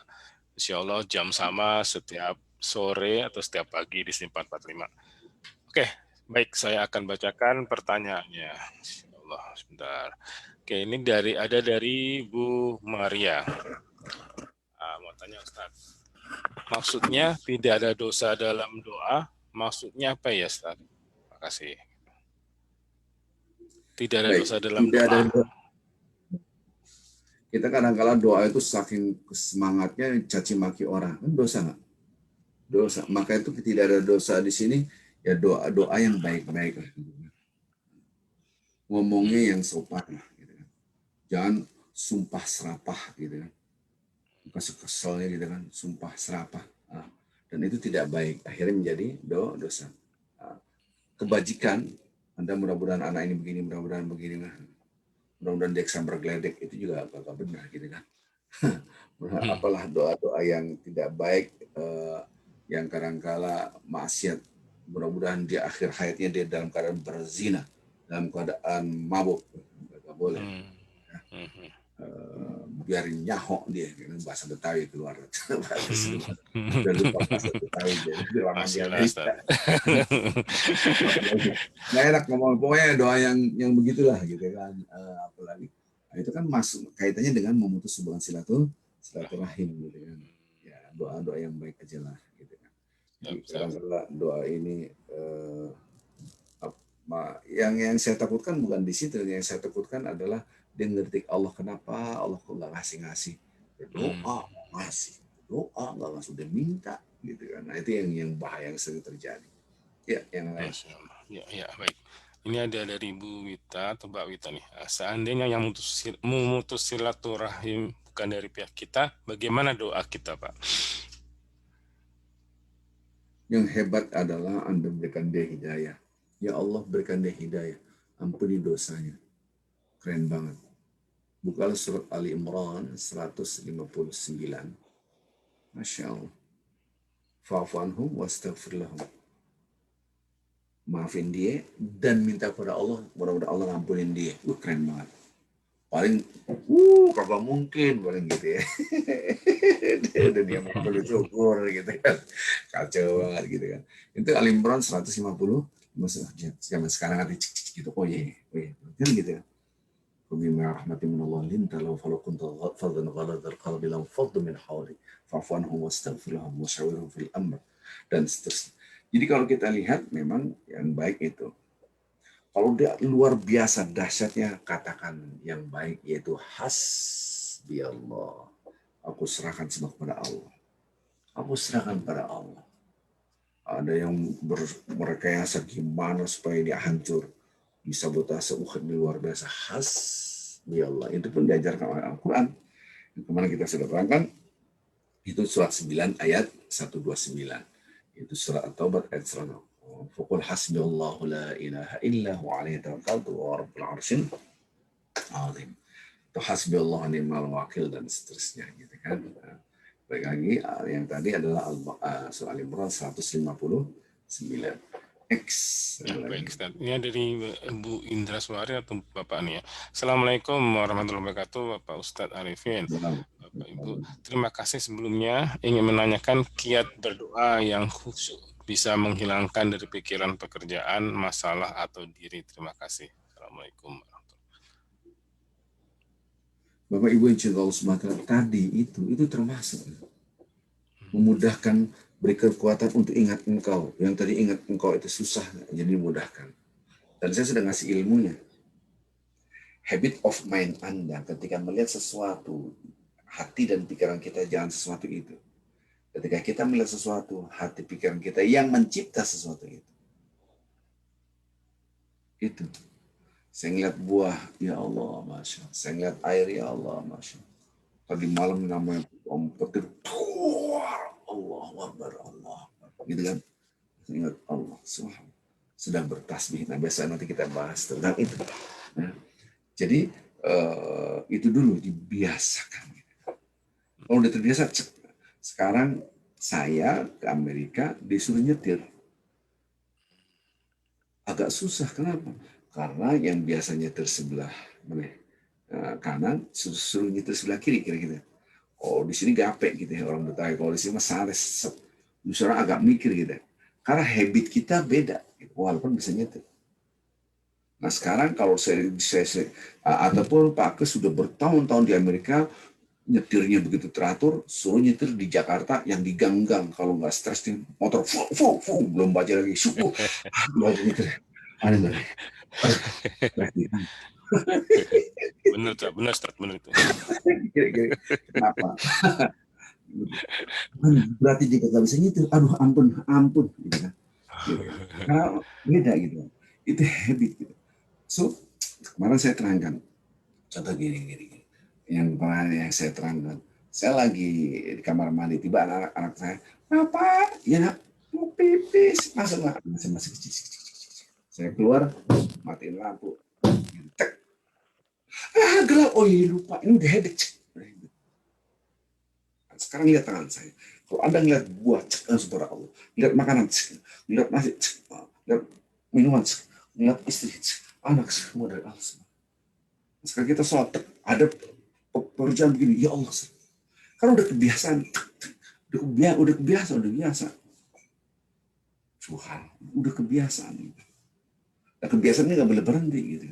Insya Allah jam sama setiap sore atau setiap pagi di sini 445. Oke, baik, saya akan bacakan pertanyaannya. Insya Allah, sebentar. Oke, ini dari Bu Maria. Mau tanya Ustaz, maksudnya tidak ada dosa dalam doa, maksudnya apa ya Ustaz? Terima kasih. Tidak ada dosa dalam doa. Kita kadang-kadang doa itu saking semangatnya caci maki orang, kan dosa nggak? Dosa. Maka itu tidak ada dosa di sini, ya doa yang baik-baik lah. Ngomongnya yang sopan lah. Gitu kan. Jangan sumpah serapah gitu kan. Keselnya gitu kan, sumpah serapah. Dan itu tidak baik. Akhirnya menjadi dosa. Kebajikan, Anda mudah-mudahan anak ini begini, mudah-mudahan begini lah. Mudah-mudahan dia sambar geledek, itu juga agak benar gitu kan. Apalah doa-doa yang tidak baik, yang kadang-kala maksiat. Mudah-mudahan dia akhir hayatnya dia dalam keadaan berzina, dalam keadaan mabuk, nggak boleh. Biarin nyahok dia, bahasa Betawi keluar. Udah lupa bahasa Betawi jadi lama dia. Nggak enak ngomong, pokoknya doa yang begitulah gitu kan. Apalagi Nah, itu kan masuk kaitannya dengan memutus hubungan silaturahim gitu kan. Ya, doa-doa yang baik aja lah gitu kan. Ya, Jadi Ustaz. kadang-kadang doa ini yang saya takutkan bukan di situ. Yang saya takutkan adalah dia ngerti Allah, kenapa Allah kok nggak ngasih-ngasih. Hmm. Berdoa ngasih, doa nggak ngasih, udah minta gitu kan. Nah itu yang bahaya yang sering terjadi. Ya, yang lain. Masya Allah. Ya, ya, baik. Ini ada dari Bu Wita atau Mbak Wita nih. Seandainya yang memutus silaturahim bukan dari pihak kita, bagaimana doa kita, Pak? Yang hebat adalah Anda berikan dia hidayah. Ya Allah, berikan dia hidayah. Ampuni dosanya. Keren banget. Bukalah surat Ali Imran 159. Masya Allah. Fa'fu anhum wastaghfir lahum. Maafin dia dan minta kepada Allah, mudah-mudahan Allah ngampunin dia. Keren banget. Paling kagak mungkin paling gitu ya. Dia mau perlu syukur gitu kan. Kacau banget gitu kan. Itu Ali Imran 150. Zaman sekarang ada gitu. Oh iya, kan gitu ya. وبما رحمة من الله لنت له فلو كنت فظا غلظ القلب لانفضوا من حولك فاعف عنهم واستغفر لهم وشاورهم في الأمر dan seterusnya. Jadi kalau kita lihat memang yang baik itu. Kalau dia luar biasa dahsyatnya, katakan yang baik yaitu hasbi Allah. Aku serahkan semua kepada Allah. Aku serahkan pada Allah. Ada yang merekayasa gimana supaya dia hancur. Disabotase luar biasa. Hasbi Allah. Itu pun diajarkan oleh Al-Quran. Yang kemarin kita sudah terangkan. Itu surat 9 ayat 129. Itu surat At-Taubah ayat 100. Faqul hasbi Allahu la ilaha illa huwa alaihi tawakkaltu wa rabbul arsyil azim. Itu hasbi Allah ni'mal wakil dan seterusnya gitu kan. Baik lagi yang tadi adalah surah Al-Imran 159. X. Ya, baik, Ustaz. Ini dari Bu Indra Suari atau Bapak nih ya. Assalamualaikum warahmatullahi wabarakatuh, Bapak Ustadz Arifin. Bapak Ibu, terima kasih sebelumnya. Ingin menanyakan kiat berdoa yang khusyuk bisa menghilangkan dari pikiran pekerjaan, masalah, atau diri. Terima kasih. Assalamualaikum. Bapak Ibu yang cinta Allah SWT tadi itu termasuk memudahkan, beri kekuatan untuk ingat engkau. Yang tadi ingat engkau itu susah, jadi dimudahkan. Dan saya sudah ngasih ilmunya. Habit of mind Anda ketika melihat sesuatu, hati dan pikiran kita jangan sesuatu itu. Ketika kita melihat sesuatu, hati pikiran kita yang mencipta sesuatu itu. Itu. Saya ngeliat buah, ya Allah, Masya Allah. Saya ngeliat air, ya Allah, Masya Allah. Tadi malam namanya petir, Allah Akbar, Allah. Gitu kan. Saya ingat Allah, subhanallah. Sedang bertasbih. Nah, biasa nanti kita bahas tentang itu. Nah, jadi, itu dulu dibiasakan. Kalau udah terbiasa, sekarang saya ke Amerika disuruh nyetir. Agak susah, kenapa? Karena yang biasanya tersebelah kanan, suruh nyetir sebelah kiri kira-kira. Oh, di sini gape gitu ya orang Betawi. Kalau di sini mah sales. Misalnya agak mikir gitu. Karena habit kita beda, walaupun bisa nyetir. Nah sekarang kalau saya ataupun Pak Kes sudah bertahun-tahun di Amerika, nyetirnya begitu teratur, suruh nyetir di Jakarta yang diganggang, kalau nggak stres nih motor, belum baca lagi, syukur, nyetir, aneh banget. Benar, benar, benar itu. Kenapa? Berarti dia nggak bisa nyetir, aduh ampun, gitu kan. Karena beda gitu, itu habit gitu. So kemarin saya terangkan, contoh gini. Yang saya terangkan, saya lagi di kamar mandi, tiba anak saya, apa? Ya nak, mau pipis, masuk masih kecil. Saya keluar, matiin lampu, tek. Gelap, oh iya lupa, ini udah habit. Sekarang lihat tangan saya. Kalau Anda lihat buah, saudara Allah, lihat makanan, lihat nasi, lihat minuman, lihat istri, anak semua dari Allah. Sekarang kita sholat, ada pekerjaan begini, ya Allah. Karena udah kebiasaan, udah biasa. Tuhan, udah kebiasaan. Nah, kebiasaannya nggak boleh berhenti gitu.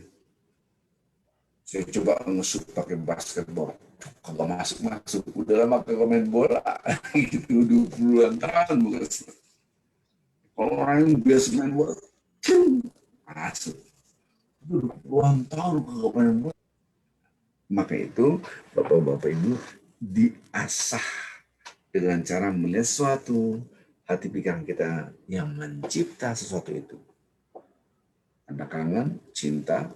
Saya coba nge-shoot pakai basketball. Kalau masuk, udah lama kagak main bola. Gitu, 20-an tahun bukan. Kalau orang yang biasa main bola, masuk. 20-an tahun kagak main bola. Maka itu, Bapak-Bapak Ibu, diasah dengan cara melihat sesuatu, hati pikiran kita yang mencipta sesuatu itu. Anda kangen, cinta,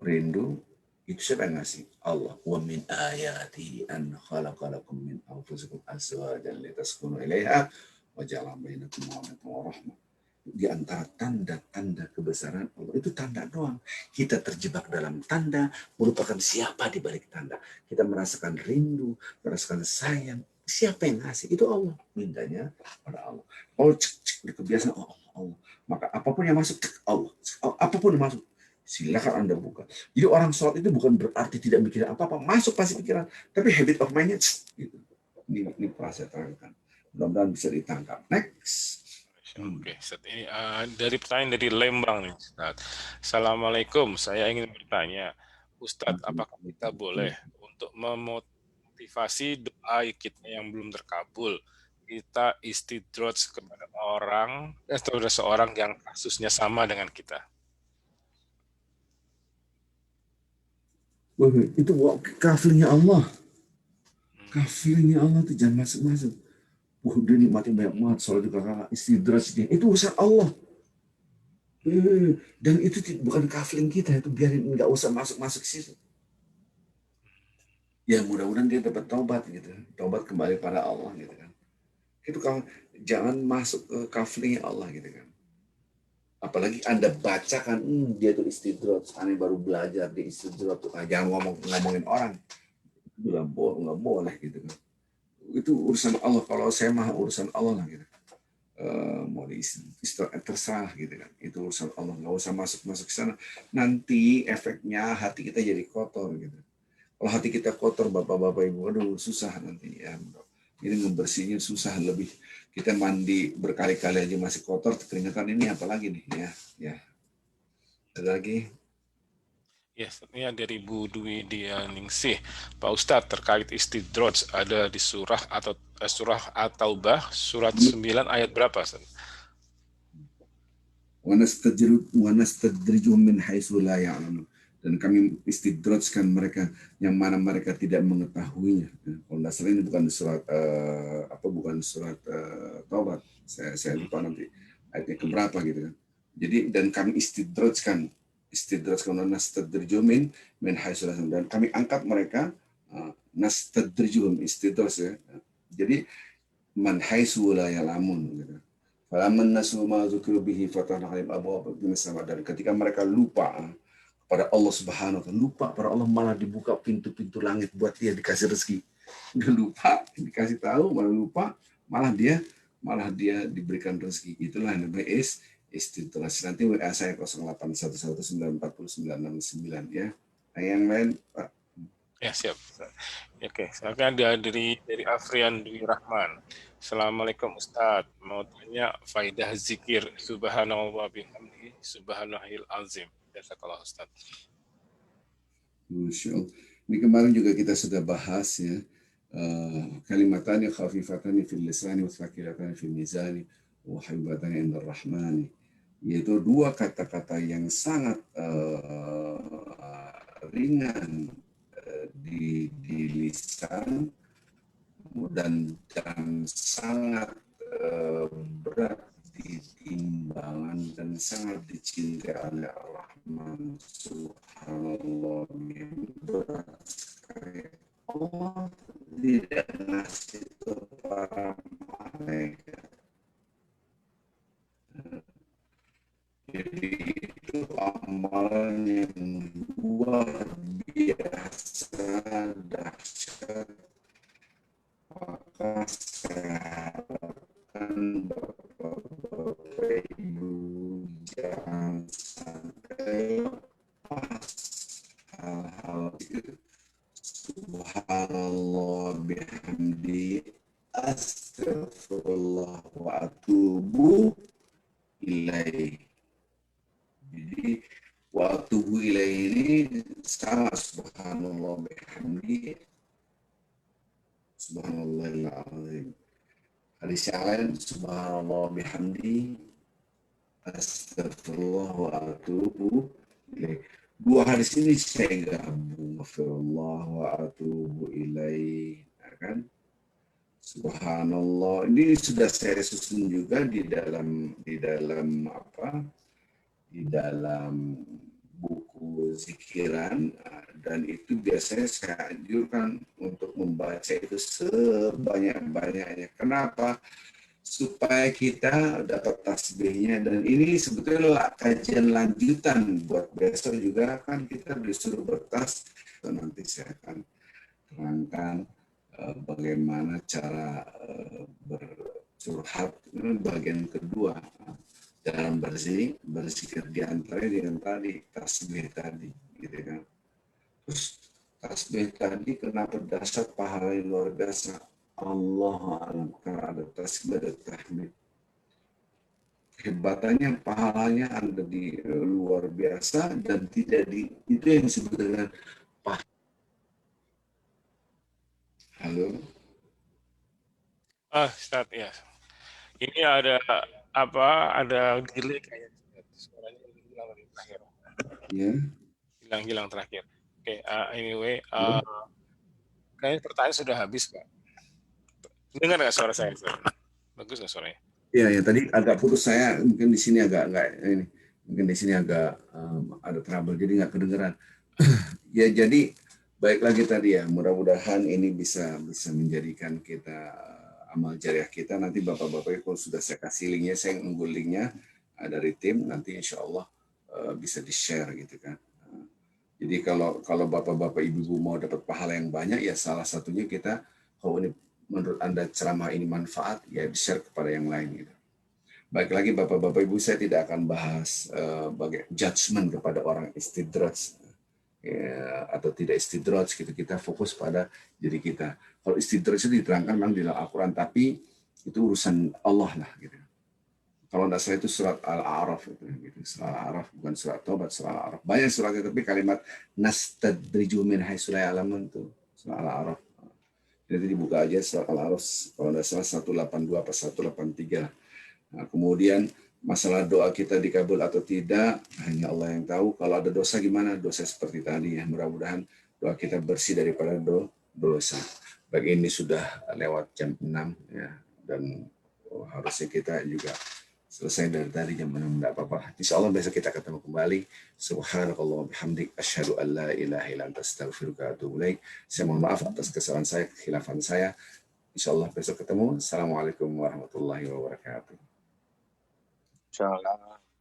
rindu, itu siapa yang ngasih? Allah. Wa min ayati an khalaqalakum min anfusikum azwajan litaskunu ilaiha wa ja'ala bainakum mawaddah wa rahmah. Di antara tanda-tanda kebesaran Allah itu tanda doang. Kita terjebak dalam tanda, merupakan siapa di balik tanda. Kita merasakan rindu, merasakan sayang. Siapa yang ngasih? Itu Allah. Mintanya pada Allah. Oh, cek, kebiasaan Allah. Maka apapun yang masuk, cek Allah. Apapun yang masuk, silakan Anda buka. Jadi orang sholat itu bukan berarti tidak mikir apa-apa. Masuk pasti pikiran. Tapi habit of mind-nya, gitu. Ini pernah saya terangkan. Mudah-mudahan bisa ditangkap. Next. Oke, Ustaz. Ini dari pertanyaan dari Lembang nih, Ustaz. Assalamualaikum, saya ingin bertanya, Ustadz, apakah kita boleh untuk memotivasi doa kita yang belum terkabul, kita istidroj kepada orang atau seorang yang kasusnya sama dengan kita? Wah, itu kafirnya Allah. Kafirnya Allah itu jangan masuk-masuk. Wah, dia nikmatin banyak banget, sholat juga kakak, istidraj dia. Itu urusan Allah. Dan itu bukan kafling kita, itu biarin, nggak usah masuk-masuk ke situ. Ya mudah-mudahan dia dapat taubat gitu, taubat kembali pada Allah gitu kan. Itu kalau jangan masuk ke kaflingnya Allah gitu kan. Apalagi Anda bacakan, dia tuh istidraj, Anda baru belajar di istidraj tuh, jangan ngomongin orang, nggak boleh gitu kan. Itu urusan Allah. Kalau saya mah urusan Allah lah gitu. Mau terserah gitu kan, itu urusan Allah, nggak usah masuk ke sana. Nanti efeknya hati kita jadi kotor gitu. Kalau hati kita kotor, bapak-bapak ibu, aduh susah nanti ya. Ini ngebersihnya susah, lebih kita mandi berkali-kali aja masih kotor, keringetan ini apalagi nih ya. Ada lagi? Ya, sebenarnya dari Bu Dwi Dianingsih, Pak Ustadz, terkait istidroj ada di surah At-Taubah surat 9 ayat berapa, Ustadz? Wanastadrijuhum min haitsu la ya'lamun. Dan kami istidrajkan mereka yang mana mereka tidak mengetahuinya. Kalau nggak salah ini bukan surat Taubat. Saya lupa nanti ayatnya keberapa gitu kan. Jadi dan kami istidrajkan wanastadrijuhum min haitsu la ya'lamun, dan kami angkat mereka nastadrijuhum istidraj ya. Jadi man haitsu la ya'lamun gitu. Falamman nasu ma dzukiru bihi fatahna 'alaihim abwaaba minas sama', dan ketika mereka lupa pada Allah Subhanahu wa taala, lupa pada Allah, malah dibuka pintu-pintu langit buat dia dikasih rezeki. Udah lupa, dikasih tahu malah lupa, malah dia diberikan rezeki. Itulah yang namanya istidraj. Nanti WA saya 0811940969 ya. Yang lain Pak. Ya, siap. Oke, selanjutnya dari Afrian Dwi Rahman. Assalamualaikum Ustadz, mau tanya faidah zikir subhanallah bihamdihi subhanallahil azim. Jazakallah Ustadz. Masya Allah. Ini kemarin juga kita sudah bahas ya. Kalimatani khafifatani fil lisani wa thaqilatani fil mizani wa habibatani indar rahmani. Yaitu dua kata-kata yang sangat ringan di lisan dan sangat berat di timbangan dan sangat dicintai oleh Ar-Rahman. Subhanallah, berat sekali. Allah tidak ngasih itu para malaikat. Jadi itu amalan yang luar biasa dahsyat. Maka saya harapkan Bapak Ibu jangan sampai lepas hal-hal itu. Subhanallah bihamdi astaghfirullah wa atubu ilaih. Jadi wa atubu ilaihi ini sama subhanallah bihamdi subhanallahil azim. Hadis yang lain subhanallah bihamdi astagfirullah wa atubu ilaih. Dua hadis ini saya gabung, astagfirullah wa atubu ilaih, kan? Subhanallah. Ini sudah saya susun juga di dalam apa? Di dalam buku zikiran, dan itu biasanya saya anjurkan untuk membaca itu sebanyak-banyaknya. Kenapa? Supaya kita dapat tasbihnya, dan ini sebetulnya kajian lanjutan buat besok juga, kan kita disuruh bertasbih. Nanti saya akan terangkan bagaimana cara bercurhat, bagian kedua dalam berzikir di antaranya dengan tadi tasbih tadi, gitu kan. Terus tasbih tadi kenapa dahsyat pahalanya luar biasa? Allah alam, karena ada tasbih, ada tahmid. Kehebatannya, pahalanya ada di luar biasa, dan tidak di itu yang disebut dengan halo. Ustaz, ya. Ini ada apa? Ada delay kayaknya. Suaranya hilang dari terakhir. Ya. Hilang terakhir. Oke, anyway, kayaknya pertanyaan sudah habis, Pak. Dengar nggak suara saya? Bagus nggak suaranya? Iya, ya tadi agak putus, saya mungkin di sini agak enggak ini, mungkin di sini agak ada trouble jadi nggak kedengeran. Ya jadi baik lagi tadi ya, mudah-mudahan ini bisa menjadikan kita amal jariah kita. Nanti bapak-bapak kalau sudah saya kasih linknya, saya nunggu linknya dari tim, nanti insya Allah bisa di share gitu kan. Jadi kalau bapak-bapak ibu-ibu mau dapat pahala yang banyak, ya salah satunya kita, kalau ini menurut Anda ceramah ini manfaat, ya di-share kepada yang lain gitu. Baik lagi bapak-bapak ibu, saya tidak akan bahas bagai judgement kepada orang istidraj ya, atau tidak istidraj gitu. Kita fokus pada diri kita. Kalau istidraj itu diterangkan memang di dalam Al-Quran, tapi itu urusan Allah lah gitu. Kalau tidak salah itu surat Al-A'raf gitu. Surat Al-A'raf, bukan surat Taubat, surat Al-A'raf. Banyak suratnya, tapi kalimat nastadriju min haitsu la ya'lamun itu surat Al-A'raf. Jadi dibuka aja surat Al-A'raf, kalau tidak salah 182 atau 183. Nah, kemudian masalah doa kita dikabul atau tidak, hanya Allah yang tahu. Kalau ada dosa gimana? Dosa seperti tadi ya. Mudah-mudahan doa kita bersih daripada dosa. Bagi ini sudah lewat jam 6 ya, dan harusnya kita juga selesai dari tadi jam 6, tidak apa-apa. Insya Allah besok kita ketemu kembali. Subhanakallah bihamdik, asyhadu an la ilaha illa anta astaghfiruka wa atubu ilaik. Saya mohon maaf atas kesalahan saya, kekhilafan saya. Insya Allah besok ketemu. Assalamualaikum warahmatullahi wabarakatuh. Insyaallah.